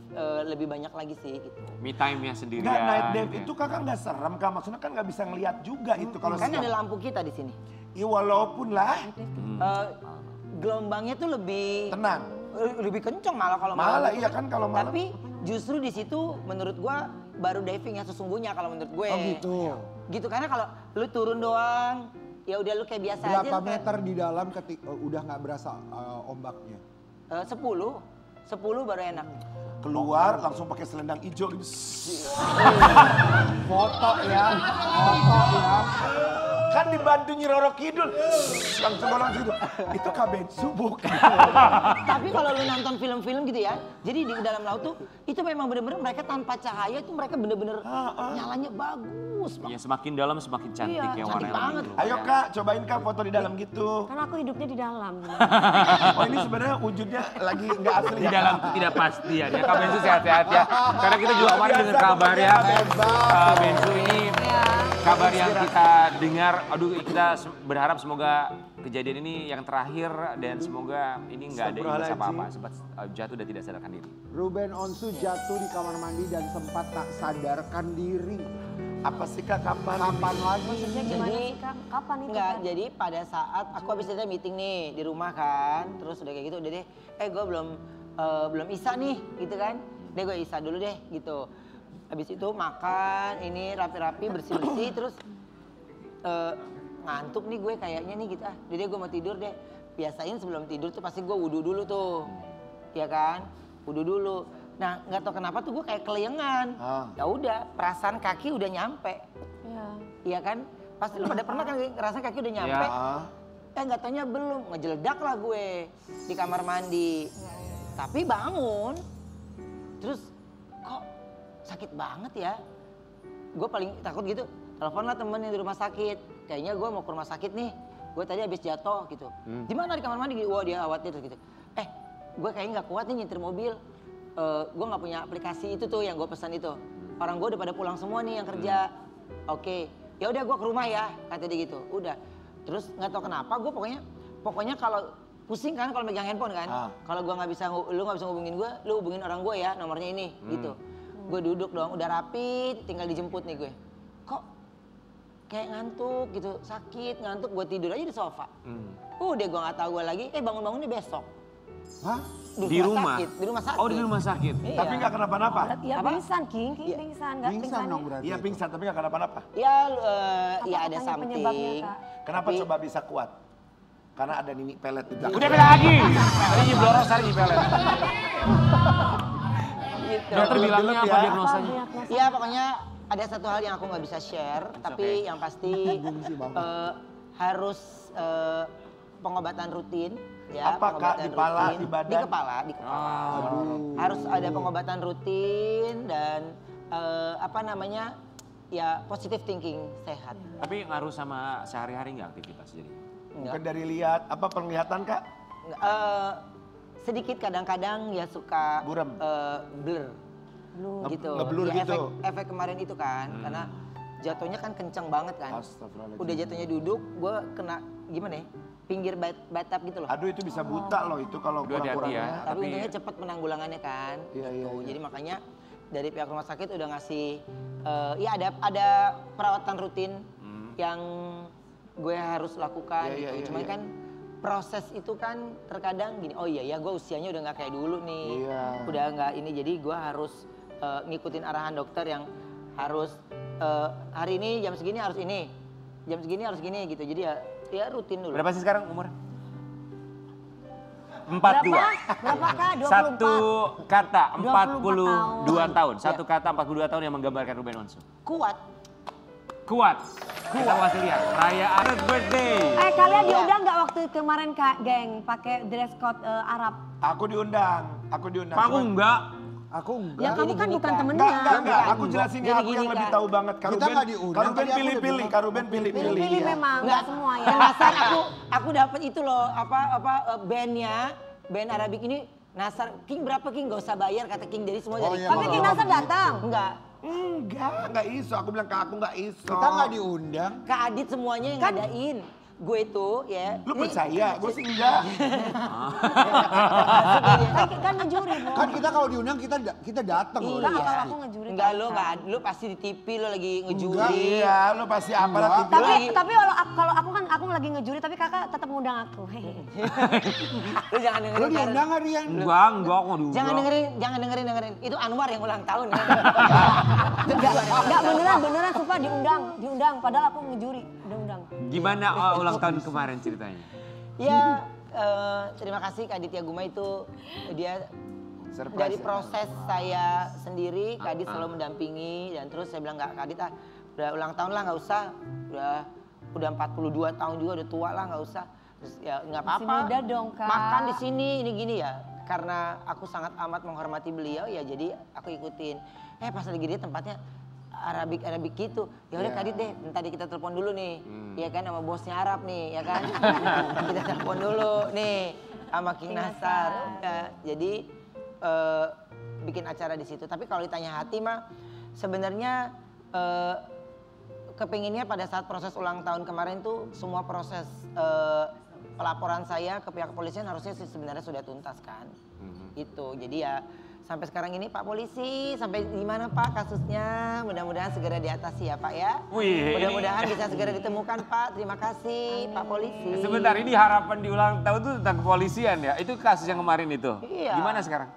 H: lebih banyak lagi sih gitu.
D: Me time-nya sendirian.
G: Enggak, night dive
D: gitu ya.
G: itu Kakak nggak serem Kak, maksudnya kan nggak bisa ngeliat juga itu kalau
H: Kan
G: siang.
H: ada lampu kita di sini.
G: Ya walaupun lah,
H: Gelombangnya tuh lebih
G: tenang.
H: lebih kencang malah kalau
G: Malah
H: malam.
G: iya kan kalau malam.
H: Tapi justru di situ menurut gua baru diving yang sesungguhnya kalau menurut gue.
E: Oh gitu.
H: Gitu karena kalau lu turun doang, ya udah lu kayak biasa aja.
E: Berapa meter di dalam ketika udah nggak berasa ombaknya?
H: 10 baru enak.
G: Keluar langsung pakai selendang hijau gitu.
E: Foto ya, foto ya.
G: Kan dibantu Nyi Roro Kidul. Langsung gitu. Itu Kabensu bukan.
H: Tapi kalau lu nonton film-film gitu ya, jadi di dalam laut tuh itu memang bener-bener mereka tanpa cahaya itu mereka bener-bener nyalanya bagus.
D: Iya, semakin dalam semakin cantik
H: Iya,
D: ya
H: cantik
D: warnanya
H: banget.
D: lebih keluar
G: Ayo
D: ya.
G: Kak, cobain Kak foto di dalam gitu.
F: Karena aku hidupnya di dalam.
G: Oh ini sebenarnya wujudnya lagi nggak asli
D: Di
G: ya,
D: dalam
G: Kak?
D: tuh tidak pasti ya. Kak Bensu sehat-sehat ya. Karena kita juga kemarin dengar kabar ya. Kak Bensu ini kabar yang kita dengar. Aduh kita berharap semoga kejadian ini yang terakhir dan semoga ini nggak ada imbas apa-apa. Sempat jatuh dan tidak sadarkan diri.
E: Ruben Onsu jatuh di kamar mandi dan sempat tak sadarkan diri.
G: Apa sih Kak, kapan?
E: Kapan lagi?
F: Maksudnya gimana sih Kak? Kapan itu
H: Enggak,
F: Kak?
H: jadi pada saat aku habis itu meeting nih di rumah kan, terus udah kayak gitu udah deh, gue belum isa nih gitu kan, deh gue isa dulu deh gitu. Habis itu makan, ini rapi-rapi bersih-bersih, terus ngantuk nih gue kayaknya nih gitu jadi gue mau tidur deh. Biasain sebelum tidur tuh pasti gue wudhu dulu tuh, ya kan, wudhu dulu. Nah nggak tahu kenapa tuh gue kayak keleyengan. Ya udah, perasaan kaki udah nyampe.
F: Iya.
H: Iya kan? Pasti lu pada pernah kan ngerasa kaki udah nyampe. Nggak taunya belum, ngejeledak lah gue di kamar mandi. Tapi bangun, terus kok sakit banget ya. Gue paling takut gitu, telepon lah temen yang di rumah sakit. Kayaknya gue mau ke rumah sakit nih, gue tadi habis jatuh gitu. Di mana di kamar mandi? Wah dia khawatir gitu. Gue kayaknya nggak kuat nih nyetir mobil. Gue nggak punya aplikasi itu tuh yang gue pesan itu. Orang gue udah pada pulang semua nih yang kerja. Oke, ya udah gue ke rumah ya, kata dia gitu. Udah, terus nggak tahu kenapa gue pokoknya kalau pusing kan kalau megang handphone kan. Kalau gue nggak bisa, lu nggak bisa ngubungin gue, lu hubungin orang gue ya, nomornya ini, gitu. Gue duduk dong, udah rapi, tinggal dijemput nih gue. Kok kayak ngantuk gitu, sakit, ngantuk, gue tidur aja di sofa. Udah gue nggak tahu gue lagi, bangun-bangunnya besok.
E: Hah?
D: Di rumah?
H: Sakit, di rumah sakit.
D: Oh di rumah sakit.
H: Iya.
G: Tapi nggak kenapa-napa?
F: Ya
H: Apa?
F: pingsan King, pingsan. Nggak
E: Pingsan dong berarti.
G: Iya pingsan tapi nggak kenapa-napa.
H: Ya,
F: Apa
H: ya ada
F: katanya
H: something.
F: penyebabnya, Kak?
G: Kenapa
H: Tapi-
G: coba bisa kuat? Karena ada nini pelet di belakang.
D: Udah beda lagi. Tadi nyeblorok, sekarang nyipelet.
H: Gitu.
D: Dokter bilangnya apa
G: ya.
D: diagnosanya?
H: Iya pokoknya ada satu hal yang aku nggak bisa share, tapi yang pasti harus pengobatan rutin. Ya,
G: Apa, Kak?
H: pengobatan
G: Di pala,
H: rutin.
G: di badan?
H: Di kepala. Harus ada pengobatan rutin dan ya positive thinking sehat.
D: Tapi ngaruh sama sehari-hari nggak aktivitas jadi?
G: Bukan dari lihat, apa penglihatan Kak?
H: Sedikit kadang-kadang ya suka
G: Buram.
H: blur gitu.
G: ngeblur
H: Ya,
G: gitu.
H: efek kemarin itu kan, karena jatuhnya kan kenceng banget kan.
G: Astagfirullahaladzim.
H: Udah jatuhnya duduk, gue kena gimana ya? Pinggir batap gitu loh.
G: Aduh itu bisa buta loh itu kalau
D: Aduh, hati-hati
G: kurang-kurang.
D: ya.
H: Tapi untungnya cepet penanggulangannya kan.
G: Iya,
H: gitu.
G: iya.
H: Jadi makanya dari pihak rumah sakit udah ngasih, ya ada perawatan rutin yang gue harus lakukan
G: Iya,
H: gitu.
G: iya,
H: Cuman
G: iya.
H: kan proses itu kan terkadang gini, oh iya ya gue usianya udah nggak kayak dulu nih.
G: Iya.
H: Udah nggak ini, jadi gue harus ngikutin arahan dokter yang harus hari ini jam segini harus ini, jam segini harus gini gitu. Jadi ya rutin dulu.
D: Berapa sih sekarang umur? 42.
F: Berapa Kak? 24.
D: Satu kata
F: 24
D: 42 tahun. Satu kata 42 tahun yang menggambarkan Ruben Onsu.
H: Kuat.
D: Kuat. Kita kasih lihat. Perayaan birthday.
F: Kalian diundang nggak waktu kemarin Kak, geng, pakai dress code Arab?
G: Aku diundang.
D: Aku
G: Cuman-
D: enggak.
E: Aku enggak.
F: Ya kamu kan bukan temennya.
G: Enggak. Aku jelasin ya,
H: Jadi
G: aku
H: gini,
G: yang lebih
H: Kak.
G: tahu banget.
E: Kita nggak diundang,
G: Karuben
E: tadi aku udah
G: pilih-pilih,
E: bilang.
G: Karuben pilih-pilih.
F: Pilih memang, nggak semua ya.
H: Perasaan aku dapat itu loh, bandnya, band Arabik ini Nasar, King berapa King? Gak usah bayar kata King, jadi semua dari
F: Tapi King Nasar datang.
H: Enggak
G: iso. Aku bilang ke aku nggak iso.
E: Kita nggak diundang.
H: Kak Adit semuanya yang ngadain. Gue itu ya.
G: Lu percaya? Gue sih enggak.
F: Kan ngejuri, Bo.
E: Kan kita kalau diundang kita datang loh.
F: Enggak, kalau aku ngejuri.
H: Enggak lu pasti di TV lu lagi ngejuri.
G: Iya, lu pasti apalah TV.
F: Tapi kalau aku lagi ngejuri, tapi kakak tetap ngundang aku.
H: Lu jangan dengerin.
E: Lu diundang nggak Rian?
D: Enggak kok diundang.
H: Jangan dengerin. Itu Anwar yang ulang tahun.
F: Enggak beneran sumpah diundang. Padahal aku ngejuri, undang.
D: Gimana ulang tahun kemarin ceritanya?
H: Ya, terima kasih Kak Aditya Guma itu dia
G: Surprise
H: dari
G: ya.
H: proses saya sendiri, Kak Adit selalu mendampingi dan terus saya bilang Kak Adit udah ulang tahun lah nggak usah, udah 42 tahun juga udah tua lah nggak usah, terus ya nggak apa-apa.
F: Masih muda dong, Kak.
H: Makan di sini ini gini ya, karena aku sangat amat menghormati beliau ya jadi aku ikutin. Pas lagi dia tempatnya Arabik gitu, ya udah Kadit deh, tadi kita telepon dulu nih, ya kan sama bosnya Arab nih, ya kan, kita telepon dulu nih sama King Nasar, ya, jadi bikin acara di situ. Tapi kalau ditanya hati mah, sebenarnya kepinginnya pada saat proses ulang tahun kemarin tuh semua proses pelaporan saya ke pihak kepolisian harusnya sebenarnya sudah tuntas kan, itu. Jadi ya. Sampai sekarang ini Pak Polisi, sampai di mana Pak kasusnya? Mudah-mudahan segera diatasi ya Pak ya. Mudah-mudahan bisa segera ditemukan Pak. Terima kasih Pak Polisi.
D: Sebentar, ini harapan di ulang tahun itu tentang kepolisian ya? Itu kasus yang kemarin itu?
H: Iya.
D: Gimana sekarang?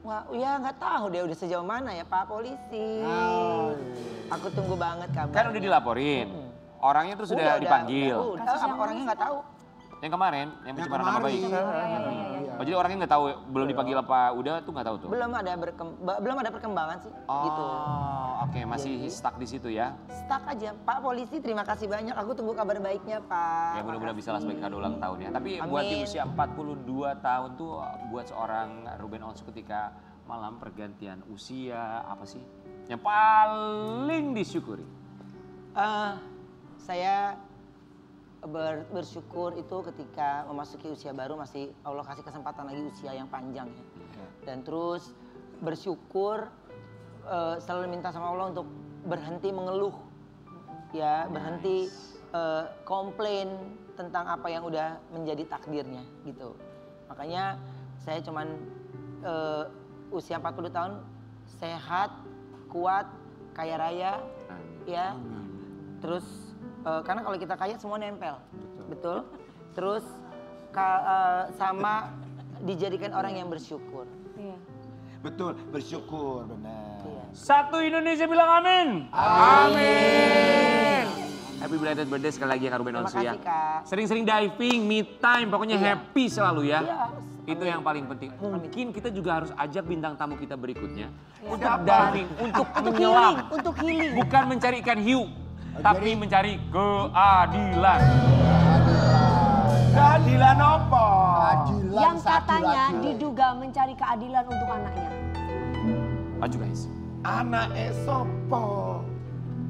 H: Wah, ya nggak tahu deh udah sejauh mana ya Pak Polisi. Aku tunggu banget kabarnya.
D: Kan udah dilaporin. Orangnya tuh sudah dipanggil.
H: Udah, orangnya nggak tahu.
D: Yang kemarin, yang pencemaran nama baik. Oh, jadi orangnya nggak tahu, belum dipanggil apa udah tuh nggak tahu tuh?
H: Belum ada perkembangan sih, gitu.
D: Oke, masih stuck di situ ya?
H: Stuck aja, Pak Polisi. Terima kasih banyak. Aku tunggu kabar baiknya, Pak.
D: Ya mudah-mudahan bisa lah sebagai kado ulang tahun ya. Tapi
H: Amin.
D: buat di usia 42 tahun tuh, buat seorang Ruben Onsu ketika malam pergantian usia, apa sih yang paling disyukuri?
H: Saya bersyukur itu ketika memasuki usia baru masih Allah kasih kesempatan lagi usia yang panjang ya. Dan terus bersyukur selalu minta sama Allah untuk berhenti mengeluh ya, berhenti komplain tentang apa yang udah menjadi takdirnya gitu. Makanya saya cuman usia 40 tahun sehat, kuat, kaya raya ya. Terus karena kalau kita kaya semua nempel, betul. Terus sama dijadikan orang yang bersyukur.
F: Iya.
G: Betul, bersyukur benar.
H: Iya.
D: Satu Indonesia bilang amin. Amin. Happy belated birthday sekali lagi ya Ruben Onsu ya.
H: Terima kasih Kak.
D: Sering-sering diving, me time, pokoknya happy selalu ya.
H: Iya.
D: Itu yang paling penting. Mungkin kita juga harus ajak bintang tamu kita berikutnya untuk
G: Apa?
D: diving, untuk menyelam,
F: Untuk healing.
D: bukan mencari ikan hiu, tapi mencari keadilan.
G: Keadilan apa?
E: Keadilan
F: Yang
E: satu
F: katanya
E: lagi.
F: diduga mencari keadilan untuk anaknya.
D: Maju guys.
G: Anak esopo.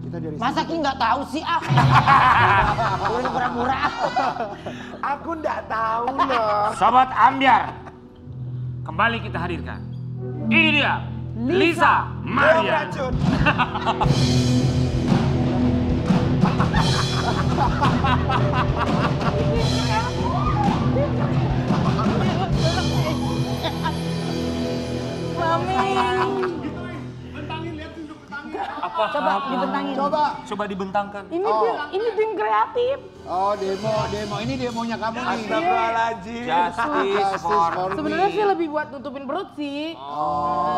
E: Kita dari
H: Masa Ki nggak tahu sih Udah pura-pura.
G: Aku nggak tahu loh.
D: Sobat Ambiar, kembali kita hadirkan. Ini dia, Lisa Maria.
G: Racun.
F: Coba dibentangin.
D: Coba dibentangkan.
F: Ini tim kreatif.
E: Oh demo. Ini demonya kamu nih.
G: Astagfirullahaladzim.
D: Justice for me.
J: Sebenarnya sih lebih buat nutupin perut sih.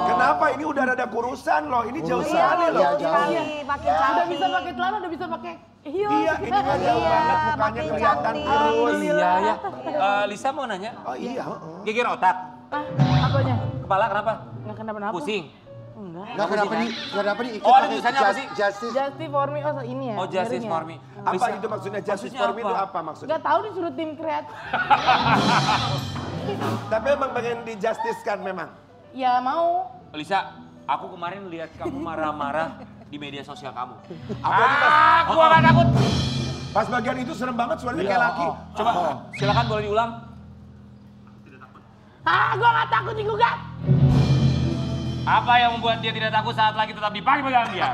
G: Kenapa ini udah ada kurusan loh? Ini jauh
E: Kurusan.
G: sekali loh.
E: Iya, jauh.
F: Makin
J: Udah
F: cantik.
J: bisa pakai celana, udah bisa pakai heels.
G: Iya, ini kan jauh banget mukanya
F: makin
G: kelihatan
F: cantik.
G: terus.
D: Iya ya. Lisa mau nanya,
G: Oh iya.
D: geger otak,
J: Apanya?
D: kepala kenapa?
J: Nggak kenapa-napa.
D: Pusing.
J: Enggak.
E: Nggak kenapa nih?
D: Oh, ada tulisannya apa sih?
E: Justice.
J: Justice for me, oh ini ya.
D: Oh, justice
J: garingnya.
D: for me.
G: Apa
D: Lisa,
G: itu maksudnya? Justice
D: maksudnya
G: for me itu
D: apa?
G: apa maksudnya?
J: Nggak tahu disuruh tim kreatif.
G: Tapi emang pengen di justice kan memang?
J: Ya mau.
D: Lisa, aku kemarin lihat kamu marah-marah di media sosial kamu.
G: Apalagi pas,
D: Aku gak takut.
G: pas bagian itu serem banget suaranya kayak laki.
D: Coba, silakan boleh diulang.
J: Gua nggak takut digugat.
D: Apa yang membuat dia tidak takut saat lagi tetap dipakai pegang dia?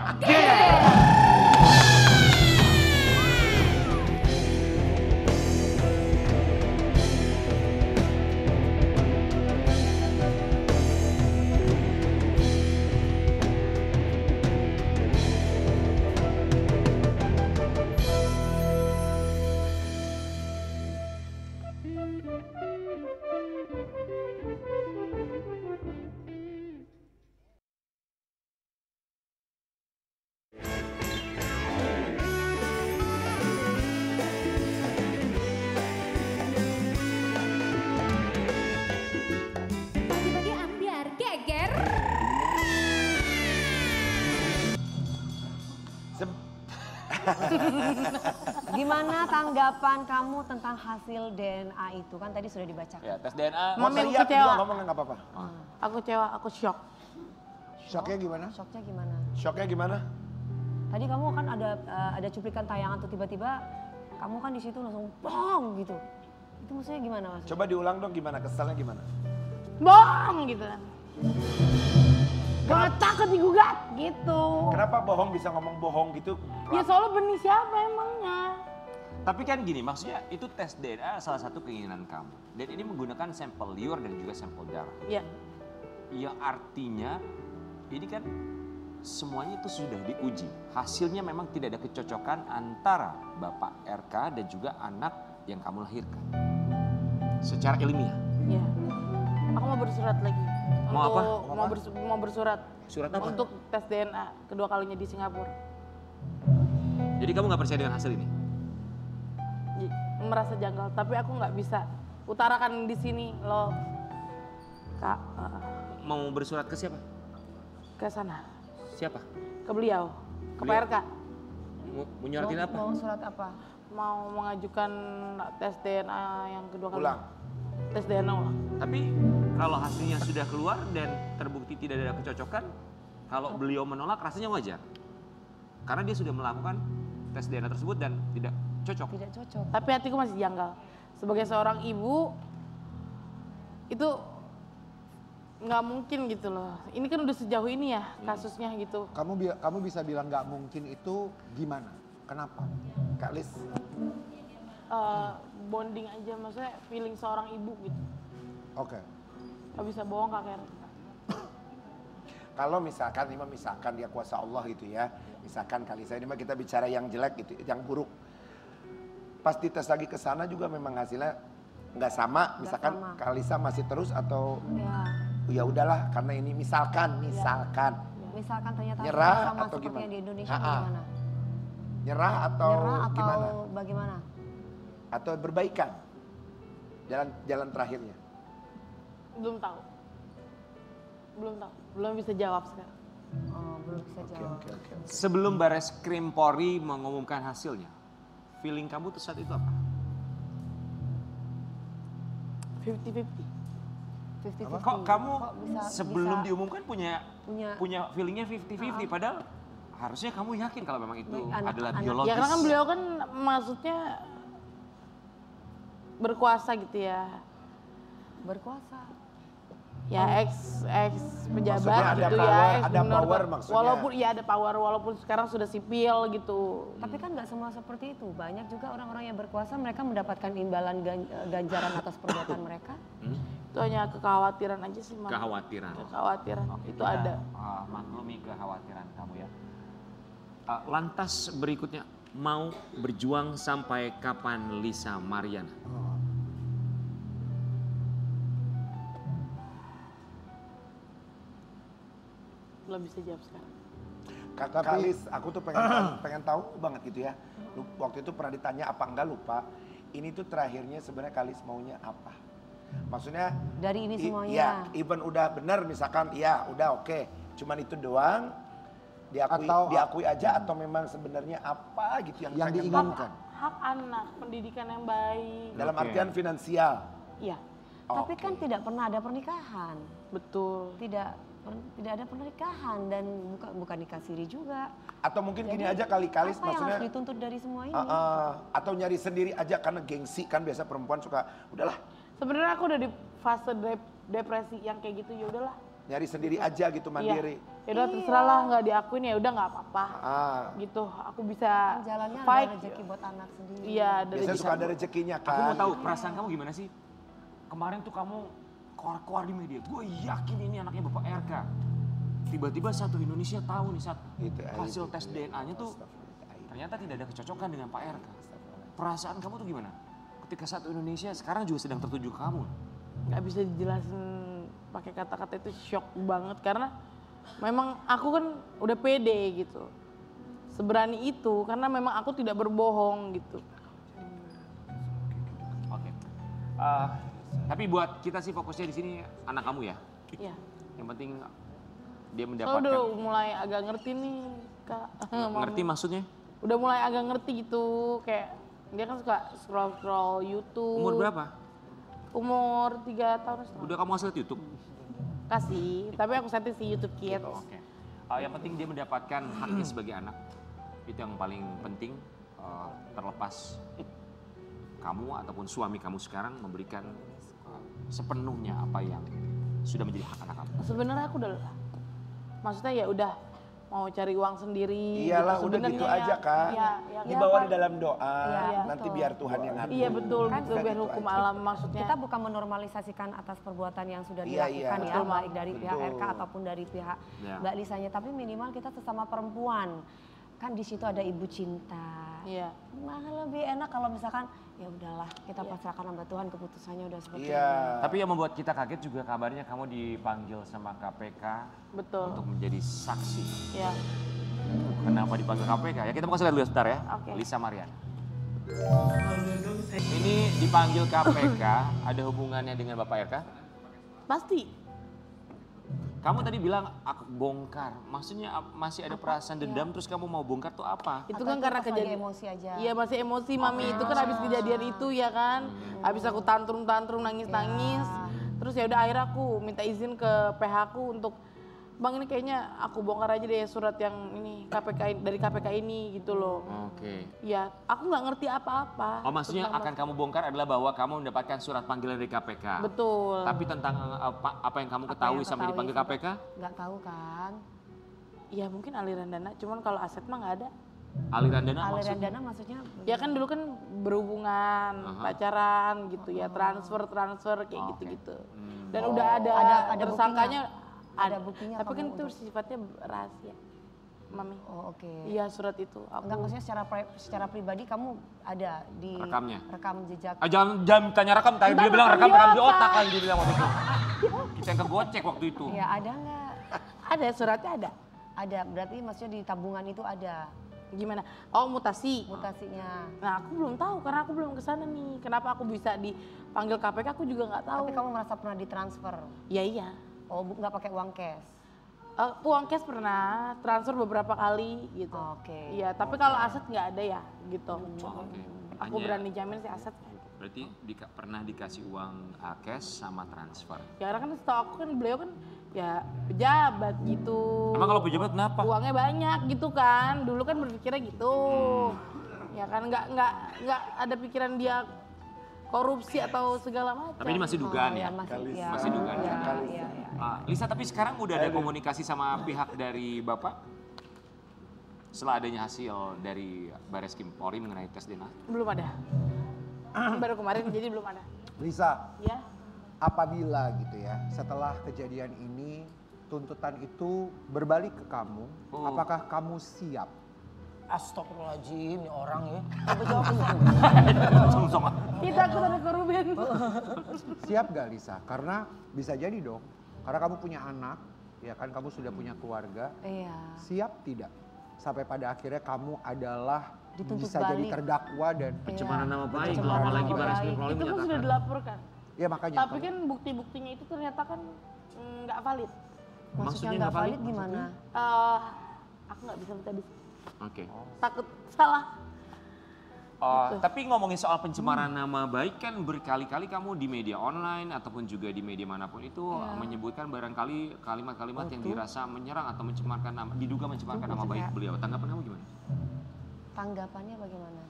I: Pagi-pagi ambiar geger.
F: Gimana tanggapan kamu tentang hasil DNA itu? Kan tadi sudah dibacakan.
D: Ya, tes DNA.
J: Mami,
G: Mau
J: aku
G: teriak
J: kecewa.
G: juga ngomong nggak apa-apa.
J: Aku kecewa, aku shock.
E: Shocknya gimana?
F: Shocknya gimana?
G: Shocknya gimana?
F: Tadi kamu kan ada cuplikan tayangan tuh tiba-tiba kamu kan di situ langsung bong gitu. Itu maksudnya gimana mas?
G: Coba diulang dong gimana, kesalnya gimana?
J: Bohong gitu kan. Gua nggak takut digugat gitu.
G: Kenapa bohong bisa ngomong bohong gitu?
J: Ya soalnya benih siapa emangnya?
D: Tapi kan gini, maksudnya itu tes DNA salah satu keinginan kamu. Dan ini menggunakan sampel liur dan juga sampel darah.
J: Ya.
D: Yang artinya ini kan semuanya itu sudah diuji. Hasilnya memang tidak ada kecocokan antara Bapak RK dan juga anak yang kamu lahirkan. Secara ilmiah.
J: Ya. Aku mau bersurat lagi.
D: Mau apa?
J: Mau bersurat.
D: Surat apa?
J: Untuk tes DNA kedua kalinya di Singapura.
D: Jadi kamu nggak percaya dengan hasil ini?
J: Merasa janggal, tapi aku nggak bisa utarakan di sini loh, Kak.
D: Mau bersurat ke siapa?
J: Ke sana,
D: Siapa?
J: ke beliau, ke
D: Beliau.
J: PRK.
D: Mau nyuratin apa?
F: Mau surat apa?
J: Mau mengajukan tes DNA yang kedua kali.
G: Ulang.
J: Tes DNA ulang.
D: Tapi kalau hasilnya sudah keluar dan terbukti tidak ada kecocokan, kalau beliau menolak rasanya wajar. Karena dia sudah melakukan tes DNA tersebut dan tidak cocok.
F: Tidak cocok.
J: Tapi hatiku masih janggal. Sebagai seorang ibu, itu nggak mungkin gitu loh. Ini kan udah sejauh ini ya kasusnya gitu.
E: Kamu bisa bilang nggak mungkin itu gimana? Kenapa? Kak Lis.
J: Bonding aja, maksudnya feeling seorang ibu gitu.
E: Oke.
J: Gak bisa bohong Kak Ker.
G: Kalau misalkan dia kuasa Allah gitu ya. Misalkan Kalisa ini mah kita bicara yang jelek gitu, yang buruk. Pas dites lagi ke sana juga memang hasilnya nggak sama. Misalkan
F: sama.
G: Kalisa masih terus atau
F: Ya.
G: ya udahlah karena ini misalkan.
F: Misalkan ternyata
G: Nyerah
F: sama
G: atau
F: seperti
G: gimana?
F: yang di Indonesia
G: Ha-ha.
F: gimana?
G: Nyerah atau gimana?
F: Bagaimana?
G: Atau berbaikan. Jalan terakhirnya.
J: Belum tahu. Belum bisa jawab sekarang.
F: Oh, belum bisa jawab.
G: Oke.
D: Sebelum Bares Krim Polri mengumumkan hasilnya, feeling kamu tuh saat itu apa?
J: 50-50.
F: 50-50.
D: Kok kamu
F: Kok
D: sebelum
F: bisa
D: diumumkan punya feelingnya 50-50 padahal harusnya kamu yakin kalau memang itu adalah biologis.
J: Ya karena kan beliau kan maksudnya berkuasa gitu ya.
F: berkuasa?
J: Ya ex pejabat
G: Maksudnya ada
J: gitu
G: power,
J: ya. ex
G: ada
J: gubernur.
G: power maksudnya.
J: Walaupun ya ada power, walaupun sekarang sudah sipil gitu.
F: Tapi kan nggak semua seperti itu. Banyak juga orang-orang yang berkuasa mereka mendapatkan imbalan ganjaran atas perbuatan mereka.
J: Itu hanya kekhawatiran aja sih, Mam.
D: Kekhawatiran.
J: Kekhawatiran, itu
D: Kita,
J: ada.
D: maklumi kekhawatiran kamu ya. Lantas berikutnya, mau berjuang sampai kapan Lisa Mariana?
J: Belum bisa jawab sekarang.
G: Kalis, aku tuh pengen tahu banget gitu ya. Waktu itu pernah ditanya apa enggak lupa. Ini tuh terakhirnya sebenarnya Kalis maunya apa? Maksudnya
F: Dari ini semuanya.
G: Ya, even udah benar misalkan ya udah oke. Cuman itu doang diakui aja atau memang sebenarnya apa gitu yang pengen
E: diinginkan.
J: Hak anak, pendidikan yang baik.
G: dalam artian finansial.
J: Iya,
F: Tapi kan tidak pernah ada pernikahan.
J: betul.
F: Tidak ada pernikahan dan bukan nikah siri juga.
G: Atau mungkin gini
F: Jadi,
G: aja kali Kalis
F: apa yang
G: maksudnya
F: harus dituntut dari semua ini?
G: atau nyari sendiri aja karena gengsi kan biasa perempuan suka udahlah.
J: Sebenarnya aku udah di fase depresi yang kayak gitu, ya udahlah.
G: Nyari sendiri aja gitu, mandiri.
J: Ya udah terserah lah, nggak diakuin ya udah nggak apa-apa. Gitu, aku bisa
F: Jalannya
J: fight.
F: ada rezeki buat anak sendiri.
J: Iya,
G: Biasanya suka ada rezekinya kan.
D: Aku mau tahu perasaan kamu gimana sih? Kemarin tuh kamu keluar-keluar di media, gue yakin ini anaknya Bapak RK. Tiba-tiba satu Indonesia tahu nih hasil tes DNA-nya tuh ternyata tidak ada kecocokan dengan Pak RK. Perasaan kamu tuh gimana? Ketika satu Indonesia sekarang juga sedang tertuju ke kamu.
J: Nggak bisa dijelasin pakai kata-kata, itu shock banget karena memang aku kan udah pede gitu. Seberani itu karena memang aku tidak berbohong gitu.
D: Oke. Tapi buat kita sih fokusnya di sini anak kamu ya.
J: Iya.
D: Yang penting dia
J: Soalnya
D: mendapatkan.
J: udah mulai agak ngerti nih Kak.
D: Ngerti maksudnya?
J: Udah mulai agak ngerti gitu, kayak dia kan suka scroll YouTube.
D: Umur berapa?
J: Umur 3 tahun setengah.
D: Udah kamu hasil YouTube?
J: Kasih, tapi aku setting si YouTube Kids.
D: Oke. Yang penting dia mendapatkan haknya sebagai anak. Itu yang paling penting, terlepas kamu ataupun suami kamu sekarang memberikan sepenuhnya apa yang sudah menjadi hak anak kamu.
J: Sebenarnya aku udah, maksudnya ya udah mau cari uang sendiri.
G: Iyalah
J: gitu.
G: udah gitu
J: Sebenarnya
G: aja kan. Dibawa di dalam doa, nanti biar Tuhan yang ngatur.
J: Iya betul,
F: Kan
J: gitu, biar
G: gitu
J: hukum
G: aja.
J: alam maksudnya.
F: Kita bukan menormalisasikan atas perbuatan yang sudah
G: Iya,
F: dilakukan
G: iya.
F: ya,
J: Betul,
F: baik dari pihak
G: betul.
F: RK ataupun dari pihak
D: Ya.
F: Mbak Lisanya. Tapi minimal kita sesama perempuan, kan di situ ada ibu cinta.
J: Iya.
F: Malah lebih enak kalau misalkan ya udahlah kita pasrahkan sama Tuhan, keputusannya udah seperti
G: Iya.
F: ini.
D: Tapi yang membuat kita kaget juga kabarnya kamu dipanggil sama KPK
J: Betul.
D: untuk menjadi saksi.
J: Ya.
D: Kenapa dipanggil KPK? Ya kita mau kasih lihat dulu sebentar ya.
J: Oke.
D: Lisa Mariana. Ini dipanggil KPK, ada hubungannya dengan Bapak RK?
J: Pasti.
D: Kamu tadi bilang aku bongkar, maksudnya masih ada perasaan dendam terus kamu mau bongkar tuh apa?
J: Itu
F: Atau
J: kan
F: itu
J: karena
F: pas lagi
J: kejadian
F: emosi aja.
J: Iya masih emosi mami, itu kan habis kejadian itu ya kan. Habis aku tantrum nangis-nangis. Terus ya udah akhirnya aku minta izin ke PH aku untuk Bang ini kayaknya aku bongkar aja deh surat yang ini KPK dari KPK ini gitu loh.
D: Oke.
J: Ya, aku nggak ngerti apa-apa.
D: Oh maksudnya
J: tentang
D: akan kamu bongkar adalah bahwa kamu mendapatkan surat panggilan dari KPK.
J: Betul.
D: Tapi tentang apa yang kamu
F: Apa
D: ketahui
F: yang
D: sampai
F: ketahui
D: dipanggil
F: sampai-
D: KPK?
F: Nggak tahu kan.
J: Ya mungkin aliran dana, cuman kalau aset mah nggak ada.
D: Aliran dana
F: Aliran
D: maksudnya?
F: dana maksudnya
J: Ya kan dulu kan berhubungan, pacaran gitu ya, transfer kayak
D: Oke.
J: gitu-gitu. Dan udah ada
F: Ada
J: tersangkanya.
F: Ada buktinya
J: Tapi kan
F: kamu
J: itu
F: untuk-
J: sifatnya rahasia, Mami.
F: Oh oke.
J: Iya surat itu.
F: Enggak maksudnya secara pribadi kamu ada di
D: Rekamnya?
F: rekam jejak.
D: Jangan tanya rekam, tadi dia bilang rekam di otak kali dia bilang waktu itu. Kita yang kegocek waktu itu.
F: Ya ada nggak?
J: Ada suratnya ada.
F: Ada, berarti maksudnya di tabungan itu ada
J: Gimana? Oh mutasi.
F: mutasinya.
J: Nah aku belum tahu karena aku belum kesana nih. Kenapa aku bisa dipanggil KPK aku juga nggak tahu.
F: Tapi kamu merasa pernah ditransfer?
J: Ya iya.
F: Oh nggak pakai uang cash?
J: Uang cash pernah, transfer beberapa kali gitu.
F: Oke.
J: Iya, tapi kalau aset nggak ada ya gitu.
D: Oke.
J: Aku
D: Hanya-
J: berani jamin sih aset.
D: Berarti pernah dikasih uang cash sama transfer.
J: Ya karena kan setahu aku kan beliau kan ya pejabat gitu.
D: Emang kalau pejabat kenapa?
J: Uangnya banyak gitu kan. Dulu kan berpikirnya gitu. Ya kan nggak ada pikiran dia korupsi atau segala macam.
D: Tapi ini masih dugaan ya? Masih dugaan.
F: Iya.
D: Lisa, tapi sekarang udah ada komunikasi sama pihak dari Bapak? Setelah adanya hasil dari Bareskrim Polri mengenai tes DNA?
J: Belum ada. Baru kemarin jadi belum ada.
E: Lisa,
J: Ya.
E: apabila gitu ya setelah kejadian ini tuntutan itu berbalik ke kamu, apakah kamu siap?
H: Astagfirullahaladzim, ini orang ya. Coba jawab dulu.
J: Kita aku ada korban.
E: Siap gak Lisa? Karena bisa jadi dong, karena kamu punya anak, ya kan kamu sudah punya keluarga.
F: Iya.
E: Siap tidak? Sampai pada akhirnya kamu adalah
F: Dituntut
E: bisa jadi
F: balik.
E: terdakwa dan
D: Pencemaran nama baik,
E: Pencemaran
D: apalagi
E: nama
D: Bareskrim
E: baik.
D: Polri
J: Itu kan sudah
D: menyatakan.
J: dilaporkan.
E: ya makanya.
J: Tapi kan bukti-buktinya itu ternyata kan nggak valid.
F: Maksudnya nggak valid gimana?
J: Aku nggak bisa minta di
D: Oke.
J: takut salah.
D: Tapi ngomongin soal pencemaran nama baik kan berkali-kali kamu di media online ataupun juga di media manapun itu menyebutkan barangkali kalimat-kalimat yang dirasa menyerang atau mencemarkan nama, diduga mencemarkan nama baik beliau. Tanggapan kamu gimana?
F: Tanggapannya bagaimana?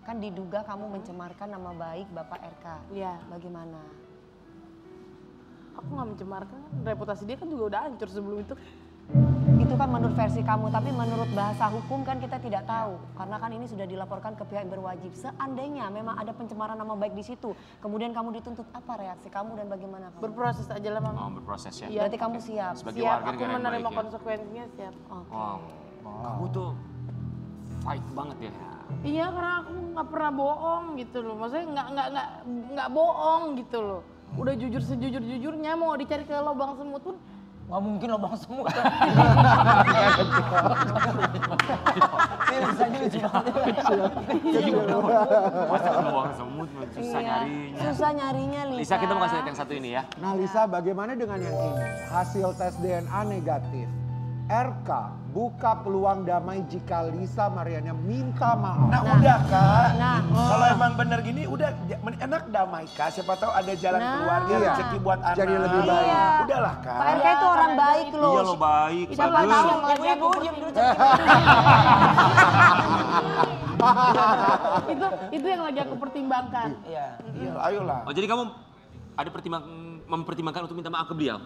F: Kan diduga kamu mencemarkan nama baik Bapak RK.
J: Iya.
F: Bagaimana?
J: aku nggak mencemarkan, reputasi dia kan juga udah hancur sebelum itu.
F: Itu kan menurut versi kamu, tapi menurut bahasa hukum kan kita tidak tahu. Karena kan ini sudah dilaporkan ke pihak yang berwajib. Seandainya memang ada pencemaran nama baik di situ, kemudian kamu dituntut, apa reaksi kamu dan bagaimana kamu?
J: Berproses aja lah Mama.
D: Oh, berproses ya.
F: Berarti kamu siap?
D: Sebagai
J: Siap,
D: warga
J: aku
D: negara yang
J: menerima
D: baik ya.
J: konsekuensinya siap.
D: Wow. Kamu tuh fight banget ya.
J: Iya, karena aku nggak pernah bohong gitu loh. Maksudnya nggak bohong gitu loh. Udah jujur sejujur-jujurnya, mau dicari ke lubang semut pun
H: Nggak mungkin lubang semut.
D: Masa lubang semut susah nyarinya.
F: Susah nyarinya Lisa.
D: Lisa, kita mau kasih lihat yang satu ini ya.
E: Nah Lisa, bagaimana dengan yang ini? Hasil tes DNA negatif. RK buka peluang damai jika Lisa Mariana minta maaf.
G: Nah, udah Kak,
F: Nah.
G: kalau emang bener gini udah enak damai Kak. Siapa tahu ada jalan keluarga,
E: Iya.
G: rezeki buat anak.
E: Jadi lebih baik.
F: Iya.
G: Udahlah Kak.
F: Pak RK itu orang baik loh.
D: Iya lo baik,
F: Siapa
D: bagus.
F: tahu yang lagi aku
J: itu yang lagi aku pertimbangkan.
H: Iya.
G: Iya, ayolah.
D: Oh jadi kamu ada mempertimbangkan untuk minta maaf ke beliau?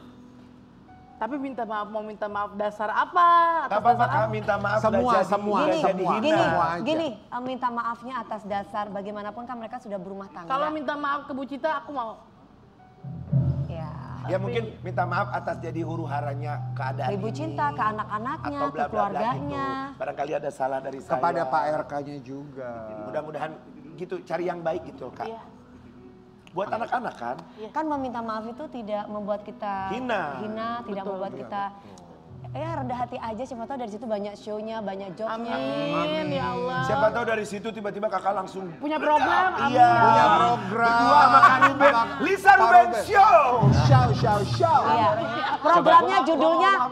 J: Tapi mau minta maaf dasar apa?
G: Gak apa-apa Kak, minta maaf
E: Semua,
G: udah jadi,
E: semua,
G: udah jadi
E: semua.
G: hina.
E: Semua aja.
F: Gini, minta maafnya atas dasar bagaimanapun kan mereka sudah berumah tangga.
J: Kalau minta maaf ke Bu Cita, aku mau.
F: Ya.
G: Ya mungkin minta maaf atas jadi huru haranya keadaan
F: Ibu
G: ini.
F: cinta ke anak-anaknya,
G: atau
F: ke
G: bla bla bla
F: keluarganya.
G: gitu. Barangkali ada salah dari saya.
E: Kepada Pak RK-nya juga.
G: Mudah-mudahan gitu, cari yang baik gitu Kak.
J: Iya.
G: Buat anak-anak kan.
F: Kan meminta maaf itu tidak membuat kita
G: Hina.
F: tidak membuat kita ya rendah hati aja, siapa tahu dari situ banyak show-nya, banyak job-nya.
J: Amin, ya Allah.
G: Siapa tahu dari situ tiba-tiba kakak langsung
J: Punya program, amin.
G: Iya.
E: Punya program.
G: Berdua sama Kak Ruben. Lisa Ruben Show.
E: Show.
F: Iya. Programnya judulnya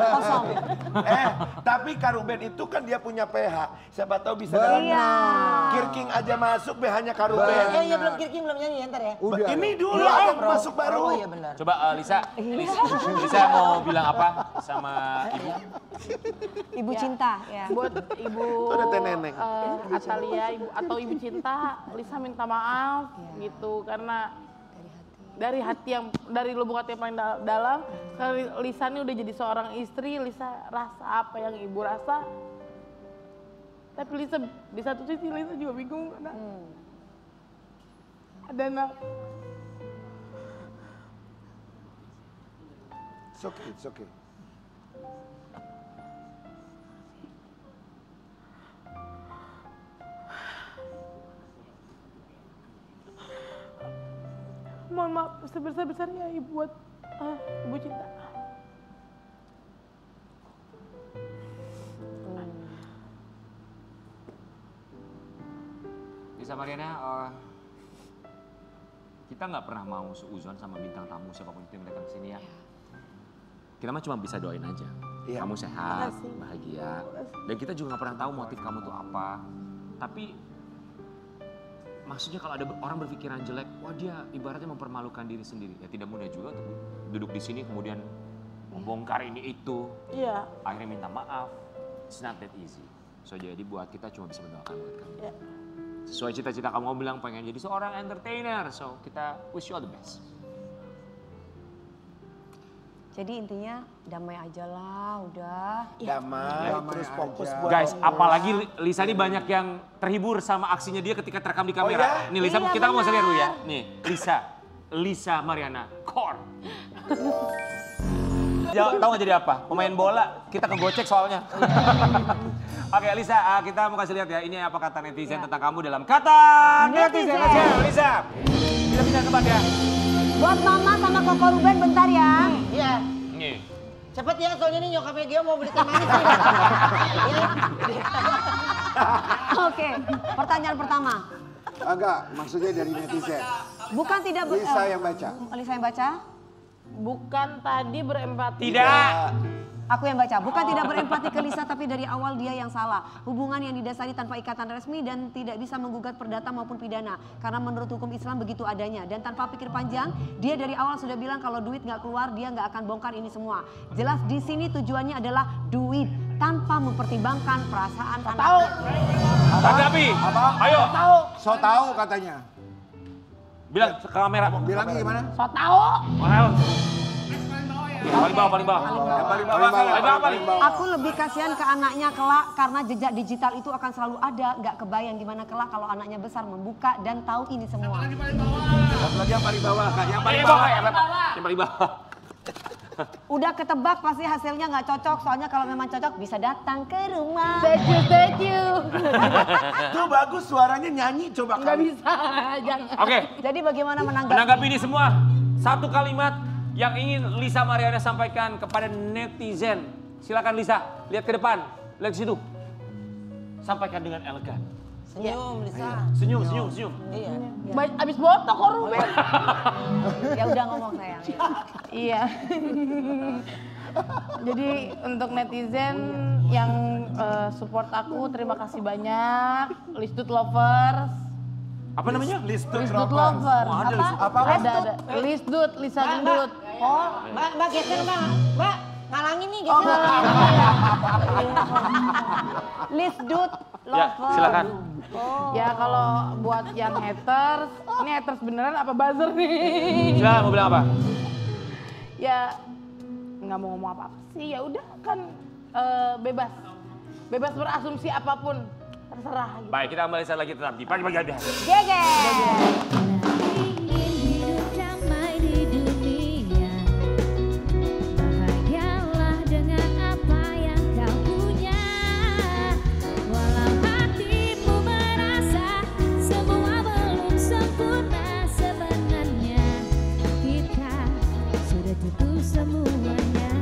F: kosong.
G: Tapi Kak Ruben itu kan dia punya PH. Siapa tahu bisa
E: Benar.
G: dalam
F: Iya.
G: Kirking aja masuk PH-nya Kak Ruben.
H: Iya belum kirking belum nyanyi ya ntar ya.
E: Udah.
G: Ini dulu ada yang masuk baru.
H: Oh iya benar.
D: Coba Lisa mau bilang apa sama ibu?
F: Ibu cinta ya.
J: Buat Ibu
G: ada teh neneng.
J: Atalia atau Ibu Cinta, Lisa minta maaf gitu karena dari hati yang dari lubuk hati yang paling dalam, sekali Lisa ini udah jadi seorang istri, Lisa rasa apa yang Ibu rasa. Tapi Lisa di satu sisi Lisa juga bingung karena ada anak.
G: It's okay.
J: Mohon maaf sebesar-besarnya Ibu buat Ibu Cinta.
D: Lisa Mariana, kita nggak pernah mau seuzon sama bintang tamu siapapun itu yang datang ke sini ya. Kita mah cuma bisa doain aja.
G: Iya.
D: Kamu sehat, bahagia. Dan kita juga nggak pernah tahu motif kamu tuh apa. Tapi maksudnya kalau ada orang berpikiran jelek, wah dia ibaratnya mempermalukan diri sendiri. Ya tidak mudah juga untuk duduk di sini kemudian membongkar ini itu.
J: Iya.
D: Akhirnya minta maaf. It's not that easy. So jadi buat kita cuma bisa mendoakan buat kamu.
J: Iya.
D: Sesuai cita-cita kamu bilang pengen jadi seorang entertainer. So kita wish you all the best.
F: Jadi intinya damai aja lah, udah.
G: Damai, terus fokus buat
D: Guys, apalagi Lisa ini banyak yang terhibur sama aksinya dia ketika terekam di kamera.
G: ya?
D: Nih Lisa,
F: Iya,
D: kita mau lihat dulu ya.
F: benar.
D: Nih, Lisa Mariana, core. Ya, tahu nggak jadi apa? Pemain bola, kita kegocek soalnya. Oke, Lisa, kita mau kasih lihat ya. Ini apa kata netizen tentang kamu dalam kata netizen. Lisa, kita pindah tempat ya.
F: Buat Mama sama Koko Ruben bentar ya.
H: Iya.
D: Nih.
H: Cepet ya soalnya nih nyokapnya Gio mau beli teh manis nih. Iya.
F: Oke, pertanyaan pertama.
E: Enggak, maksudnya dari netizen.
F: Bukan tidak
E: Lisa yang baca.
F: Lisa yang baca?
J: Bukan tadi berempati.
D: Tidak.
F: Aku yang baca. Bukan tidak berempati ke Lisa, tapi dari awal dia yang salah. Hubungan yang didasari tanpa ikatan resmi dan tidak bisa menggugat perdata maupun pidana. Karena menurut hukum Islam begitu adanya. Dan tanpa pikir panjang, dia dari awal sudah bilang kalau duit nggak keluar, dia nggak akan bongkar ini semua. Jelas di sini tujuannya adalah duit. Tanpa mempertimbangkan perasaan anak.
J: Tahu.
D: Tanggapi.
E: Apa?
D: Ayo.
J: Tahu.
E: So tahu katanya.
D: Bilang ke kamera.
E: Bilangnya gimana?
J: So tau.
D: Paling bawah, paling bawah.
G: Paling bawah.
D: Paling bawah.
F: Aku lebih kasihan ke anaknya kelak karena jejak digital itu akan selalu ada. Nggak kebayang gimana kelak kalau anaknya besar membuka dan tahu ini semua.
G: Satu lagi yang paling bawah, Kak. Yang paling
D: Yang
G: bawah.
D: Yang paling bawah.
F: Udah ketebak pasti hasilnya nggak cocok. Soalnya kalau memang cocok bisa datang ke rumah.
J: Thank you.
G: Tuh bagus suaranya nyanyi coba
J: Nggak
G: kali.
J: bisa, jangan.
D: Oke,
F: Jadi bagaimana menanggapi?
D: menanggapi ini semua, satu kalimat yang ingin Lisa Mariana sampaikan kepada netizen. Silakan Lisa, lihat ke depan, lihat ke situ. Sampaikan dengan elegan.
H: Senyum, Lisa.
D: Senyum.
H: Iya.
J: Abis botok kok Ruben.
F: Ya udah ngomong sayang.
J: Iya. Jadi untuk netizen yang support aku, terima kasih banyak. Lisdut Lovers.
D: Apa namanya?
G: Lisdut
J: Lisdut
G: Lovers.
J: Lovers.
D: Oh, ada Lisdut.
G: Apa?
J: Ada. Lisdut, Lisa Gendut.
H: Oh, Mbak geser Mbak. Mbak, ngalangin nih
J: Oh,
H: geser.
F: Lisdut
D: Ya,
F: lover.
D: silakan.
J: Ya kalau buat yang haters, ini haters beneran apa buzzer nih?
D: Silakan mau bilang apa?
J: Ya nggak mau ngomong apa-apa sih, ya udah kan bebas. Bebas berasumsi apapun, terserah gitu.
D: Baik, kita kembali saat lagi tetap di Pagi-Pagi Anda.
F: Geger.
I: Ingin hidup damai di dunia. Bahagialah dengan apa yang kau punya. Walau hatimu merasa semua belum sempurna, sebenarnya kita sudah tentu semuanya.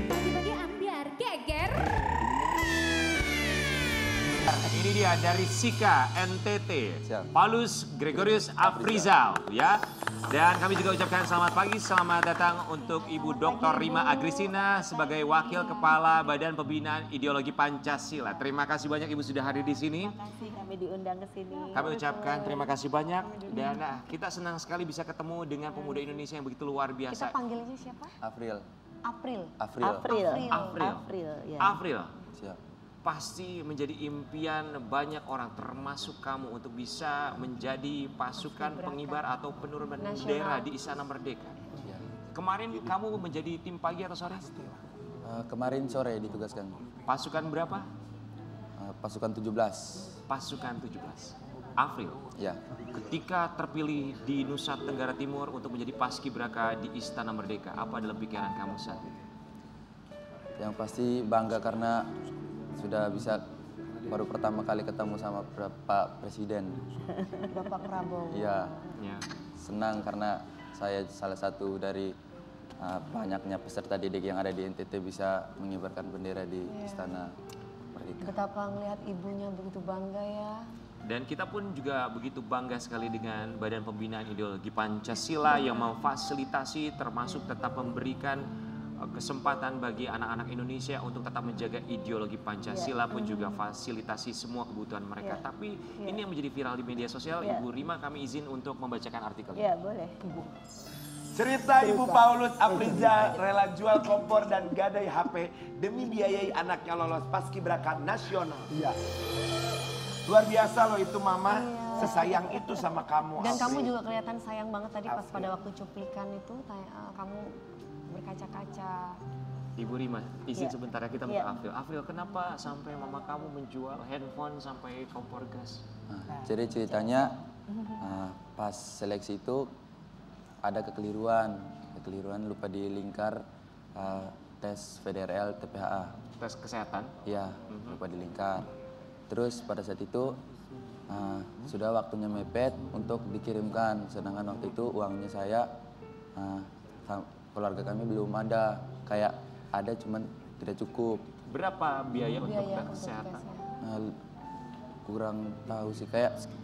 I: Pagi-pagi ambiar geger.
D: Ini dia dari Sika NTT, Paulus Gregorius Afrizal ya. Dan kami juga ucapkan selamat pagi, selamat datang untuk Ibu Dr. Rima Agrisina sebagai Wakil Kepala Badan Pembinaan Ideologi Pancasila. Terima kasih banyak Ibu sudah hadir di sini.
C: Terima kasih kami diundang ke sini.
D: Kami ucapkan terima kasih banyak dan kita senang sekali bisa ketemu dengan pemuda Indonesia yang begitu luar
F: Kita
D: biasa.
F: panggilnya siapa?
K: April.
F: April.
D: April.
F: Ya.
D: April.
K: Siap.
D: Pasti menjadi impian banyak orang termasuk kamu untuk bisa menjadi pasukan pengibar atau penurun bendera di Istana Merdeka. Kemarin kamu menjadi tim pagi atau sore?
K: Kemarin sore ditugaskan.
D: Pasukan berapa?
K: Pasukan 17.
D: Pasukan 17. April,
K: Ya.
D: ketika terpilih di Nusa Tenggara Timur untuk menjadi paskibraka di Istana Merdeka, apa adalah pikiran kamu saat itu?
K: Yang pasti bangga karena sudah bisa baru pertama kali ketemu sama Pak Presiden.
F: Bapak Prabowo.
K: Iya.
D: Ya.
K: Senang karena saya salah satu dari banyaknya peserta didik yang ada di NTT bisa mengibarkan bendera di Istana Merdeka.
F: Betapa ngelihat ibunya begitu bangga ya.
D: Dan kita pun juga begitu bangga sekali dengan Badan Pembinaan Ideologi Pancasila yang memfasilitasi termasuk tetap memberikan kesempatan bagi anak-anak Indonesia untuk tetap menjaga ideologi Pancasila pun juga fasilitasi semua kebutuhan mereka. Tapi ini yang menjadi viral di media sosial. Ibu Rima, kami izin untuk membacakan artikel.
C: Ya boleh Ibu.
G: Cerita Ibu Paulus Afrizal rela jual kompor dan gadai HP demi biayai anaknya lolos paskibraka nasional. Iya. Luar biasa loh itu Mama, sesayang itu sama kamu.
F: Dan
G: April.
F: kamu juga kelihatan sayang banget tadi pas pada waktu cuplikan itu kamu berkaca-kaca.
D: Ibu Rima, izin sebentar ya kita minta April. April, kenapa sampai mama kamu menjual handphone sampai kompor gas?
K: Jadi ceritanya pas seleksi itu ada kekeliruan lupa di lingkar tes VDRL TPHA.
D: Tes kesehatan?
K: Iya, lupa di lingkar. Terus pada saat itu sudah waktunya mepet untuk dikirimkan, sedangkan waktu itu uangnya saya keluarga kami belum ada, kayak ada cuman tidak cukup.
D: Berapa biaya untuk tes kesehatan?
K: Kurang tahu sih,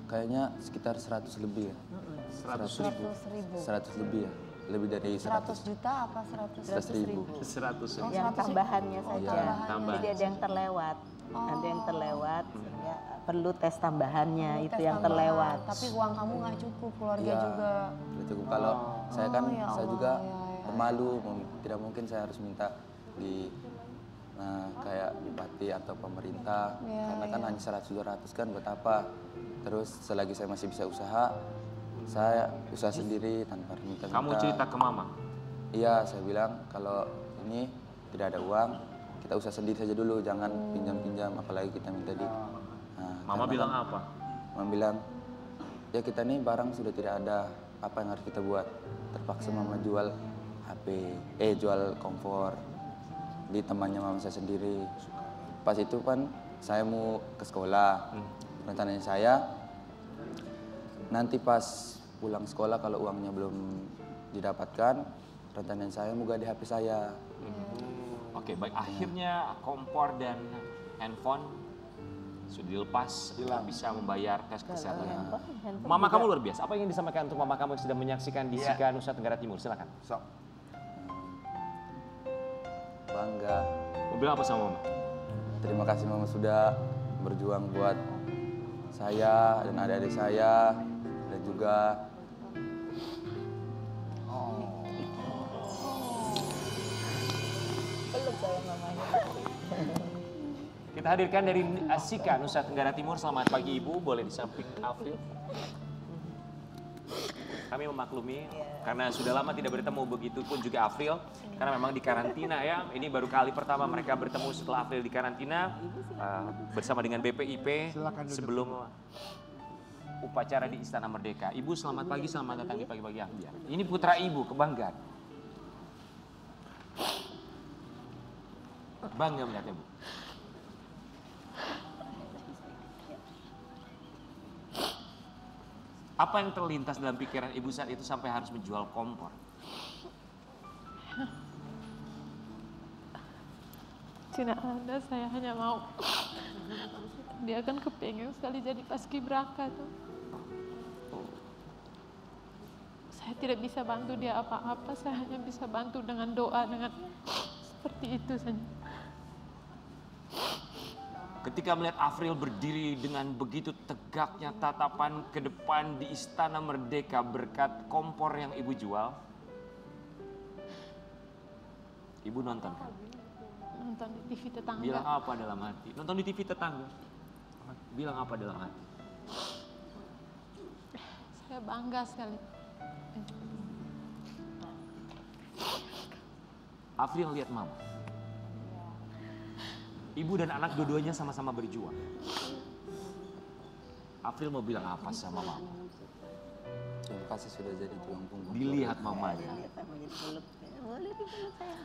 K: kayaknya sekitar 100 lebih ya.
D: 100 ribu.
K: 100 lebih ya. lebih dari
F: 100 juta apa 100.000?
K: 100.000.
F: Oh,
L: Yang
F: 100.000.
L: tambahannya
F: Oh,
L: saja.
F: tambahan.
L: Jadi ada yang terlewat. Ada yang terlewat
F: Oh.
L: sehingga perlu tes tambahannya
F: Perlu
L: itu
F: tes
L: yang
F: tambahan.
L: terlewat.
F: Tapi uang kamu nggak cukup, keluarga
K: Iya,
F: juga.
K: tidak cukup. Kalau saya kan,
F: ya
K: saya
F: Allah,
K: juga
F: ya,
K: pemalu, tidak mungkin saya harus minta di kayak bupati atau pemerintah,
F: Ya,
K: karena kan hanya 100-200 kan buat apa. Terus selagi saya masih bisa usaha, saya usaha sendiri tanpa minta-minta.
D: Kamu cerita ke mama?
K: Iya, saya bilang kalau ini tidak ada uang, kita usaha sendiri saja dulu, jangan pinjam-pinjam, apalagi kita minta di.
D: Mama bilang
K: kan,
D: apa?
K: Mama bilang, ya kita nih barang sudah tidak ada, apa yang harus kita buat? Terpaksa mama jual HP, jual kompor di temannya mama saya sendiri. Pas itu kan saya mau ke sekolah, rencananya saya nanti pas pulang sekolah kalau uangnya belum didapatkan, rencananya saya mau ganti HP saya.
D: Oke, baik. Akhirnya kompor dan handphone sudah dilepas, bisa membayar tes kesehatan. Mama kamu luar biasa. Apa yang ingin disampaikan untuk mama kamu yang sedang menyaksikan di Sika Nusa Tenggara Timur? Silakan.
K: Bangga.
D: Mau bilang apa sama mama?
K: Terima kasih mama sudah berjuang buat saya dan adik-adik saya dan juga
D: Kita hadirkan dari Sika Nusa Tenggara Timur. Selamat pagi Ibu, boleh di samping Afril. Kami memaklumi karena sudah lama tidak bertemu, begitu pun juga Afril karena memang di karantina ya. Ini baru kali pertama mereka bertemu setelah Afril di karantina bersama dengan BPIP sebelum upacara di Istana Merdeka. Ibu selamat pagi, selamat datang di pagi-pagi Ambiar. Ini putra Ibu, kebanggaan. Bangga melihatnya Bu. Apa yang terlintas dalam pikiran Ibu saat itu sampai harus menjual kompor?
M: Tidak ada, saya hanya mau. Dia kan kepengen sekali jadi paskibraka tuh. Saya tidak bisa bantu dia apa-apa, saya hanya bisa bantu dengan doa, dengan seperti itu saja.
D: Ketika melihat Afril berdiri dengan begitu tegaknya tatapan ke depan di Istana Merdeka berkat kompor yang Ibu jual, Ibu nonton kan?
M: Nonton di TV tetangga.
D: Bilang apa dalam hati? Nonton di TV tetangga. Bilang apa dalam hati?
M: Saya bangga sekali.
D: Afril lihat mama. Ibu dan anak dua-duanya sama-sama berjuang. Afril mau bilang apa sama mama?
K: terima kasih sudah jadi tulang punggung.
D: Dilihat mamanya.
L: Boleh dipeluk saya.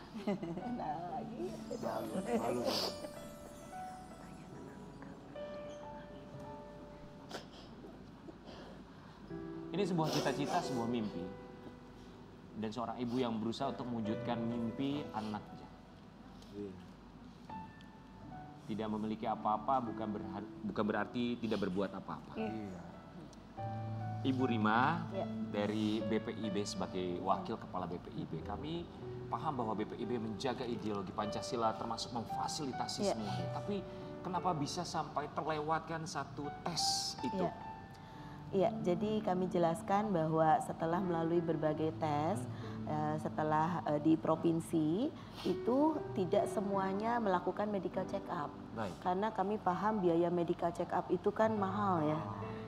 L: Nah, lagi.
K: Malu.
D: Ini sebuah cita-cita, sebuah mimpi. Dan seorang ibu yang berusaha untuk mewujudkan mimpi anaknya. Tidak memiliki apa-apa bukan berarti tidak berbuat apa-apa. Ibu Rima dari BPIB sebagai wakil kepala BPIB, kami paham bahwa BPIB menjaga ideologi Pancasila termasuk memfasilitasi semuanya. Tapi kenapa bisa sampai terlewatkan satu tes itu?
L: Iya, jadi kami jelaskan bahwa setelah melalui berbagai tes, setelah di provinsi itu tidak semuanya melakukan medical check up. Karena kami paham biaya medical check up itu kan mahal ya.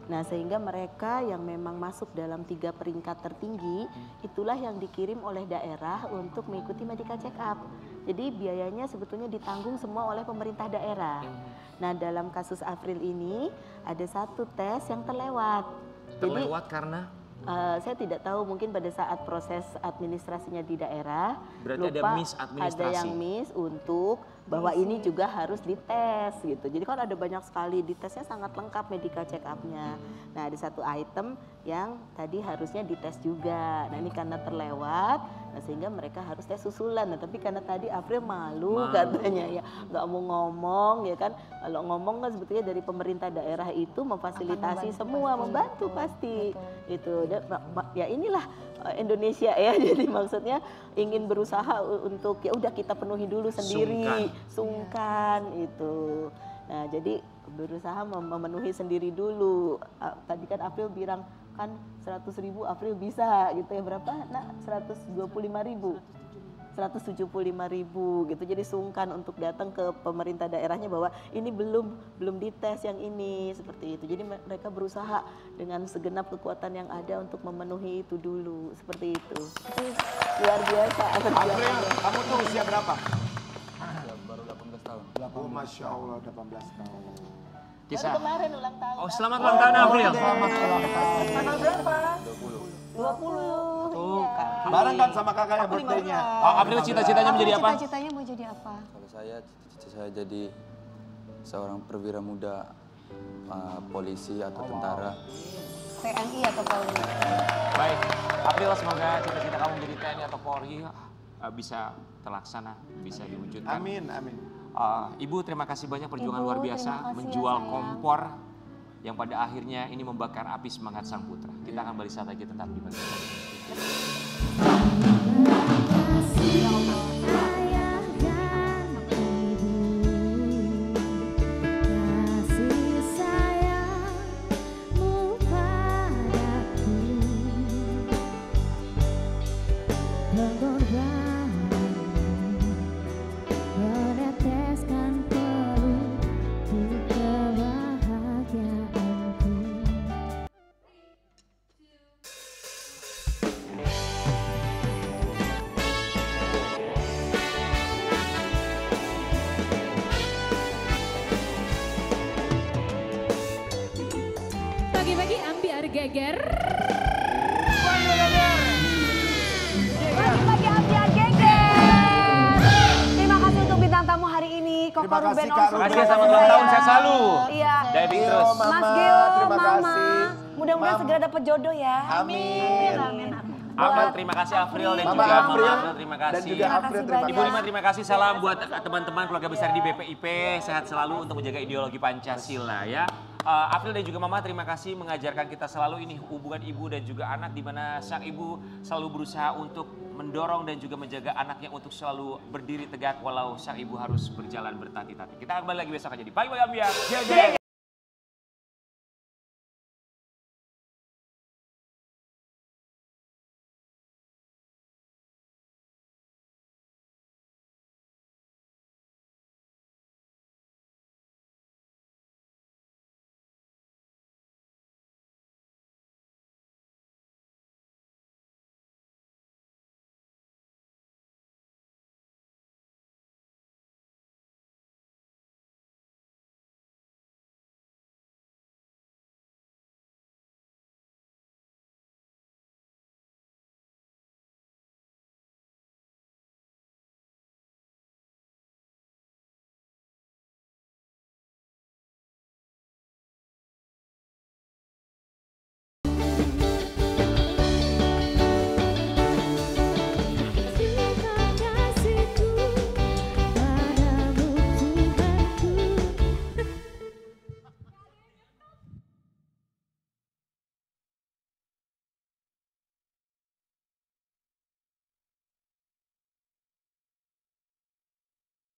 L: Nah, sehingga mereka yang memang masuk dalam 3 peringkat tertinggi, itulah yang dikirim oleh daerah untuk mengikuti medical check up. Jadi biayanya sebetulnya ditanggung semua oleh pemerintah daerah. Nah, dalam kasus Afril ini ada satu tes yang terlewat.
D: Terlewat karena?
L: Saya tidak tahu, mungkin pada saat proses administrasinya di daerah,
D: berarti
L: lupa,
D: ada miss administrasi.
L: ada yang miss untuk bahwa ini juga harus dites gitu. Jadi kan ada banyak sekali, ditesnya sangat lengkap medical check up-nya. Nah, ada satu item yang tadi harusnya dites juga. Nah, ini karena terlewat, nah sehingga mereka harus tes susulan. Nah, tapi karena tadi Afril malu katanya ya, nggak mau ngomong ya kan. Kalau ngomong kan sebetulnya dari pemerintah daerah itu memfasilitasi semua, membantu pasti. Itu ya inilah Indonesia ya. Jadi maksudnya ingin berusaha untuk ya udah kita penuhi dulu sendiri, sungkan itu. Nah, jadi berusaha memenuhi sendiri dulu. Tadi kan April bilang kan 100.000 April bisa gitu ya, berapa? Nah, 125.000. 175.000 gitu. Jadi sungkan untuk datang ke pemerintah daerahnya bahwa ini belum dites yang ini, seperti itu. Jadi mereka berusaha dengan segenap kekuatan yang ada untuk memenuhi itu dulu, seperti itu. Itu luar biasa.
G: April, kamu tuh usia berapa?
K: Baru 18 tahun.
G: Oh, Masya Allah, 18 tahun.
L: Baru kemarin ulang tahun.
D: Oh, selamat ulang tahun April.
G: Selamat ulang tahun.
L: Tanggal berapa?
G: 20.
L: Tuh,
G: Bareng kan sama kakak yang birthday-nya.
D: Oh, April cita-citanya menjadi apa?
F: Cita-citanya mau jadi apa?
K: Kalau saya, cita-cita saya jadi seorang perwira muda, polisi atau tentara.
F: TNI atau Polri?
D: Baik, April semoga cita-cita kamu menjadi TNI atau Polri bisa terlaksana, bisa diwujudkan.
G: Amin, amin.
D: Ibu terima kasih banyak perjuangan
F: Ibu,
D: luar
F: terima
D: biasa
F: kasih ya,
D: menjual
F: sayang.
D: kompor yang pada akhirnya ini membakar api semangat sang putra. Kita akan balik saat lagi tetap di bagian
I: Kasih sayangmu padaku, pengorbananmu meneteskan peluh untuk kebahagiaanku. Pagi-pagi ambiar geger.
F: Pagi-pagi ambiar geger. Terima kasih untuk bintang tamu hari ini, Koko
G: Terima
F: Ruben
G: kasih, Kak
F: Onsu.
G: Ruben.
D: Terima kasih, selamat ulang tahun, saya selalu.
F: Iya.
D: Diving terus.
F: Mas Gio,
G: terima
F: Mama.
G: kasih.
F: Mudah-mudahan segera dapat jodoh ya.
G: Amin.
D: April terima kasih, April dan
G: Mama
D: juga
G: April.
D: Mama April terima kasih.
G: Dan juga April, terima
D: Ibu Rima terima kasih, salam buat teman-teman keluarga besar di BPIP, sehat selalu untuk menjaga ideologi Pancasila ya. April dan juga Mama terima kasih mengajarkan kita selalu ini hubungan ibu dan juga anak, di mana sang ibu selalu berusaha untuk mendorong dan juga menjaga anaknya untuk selalu berdiri tegak walau sang ibu harus berjalan bertati-tati. Kita kembali lagi besok aja di Pagi-Pagi Ambiar.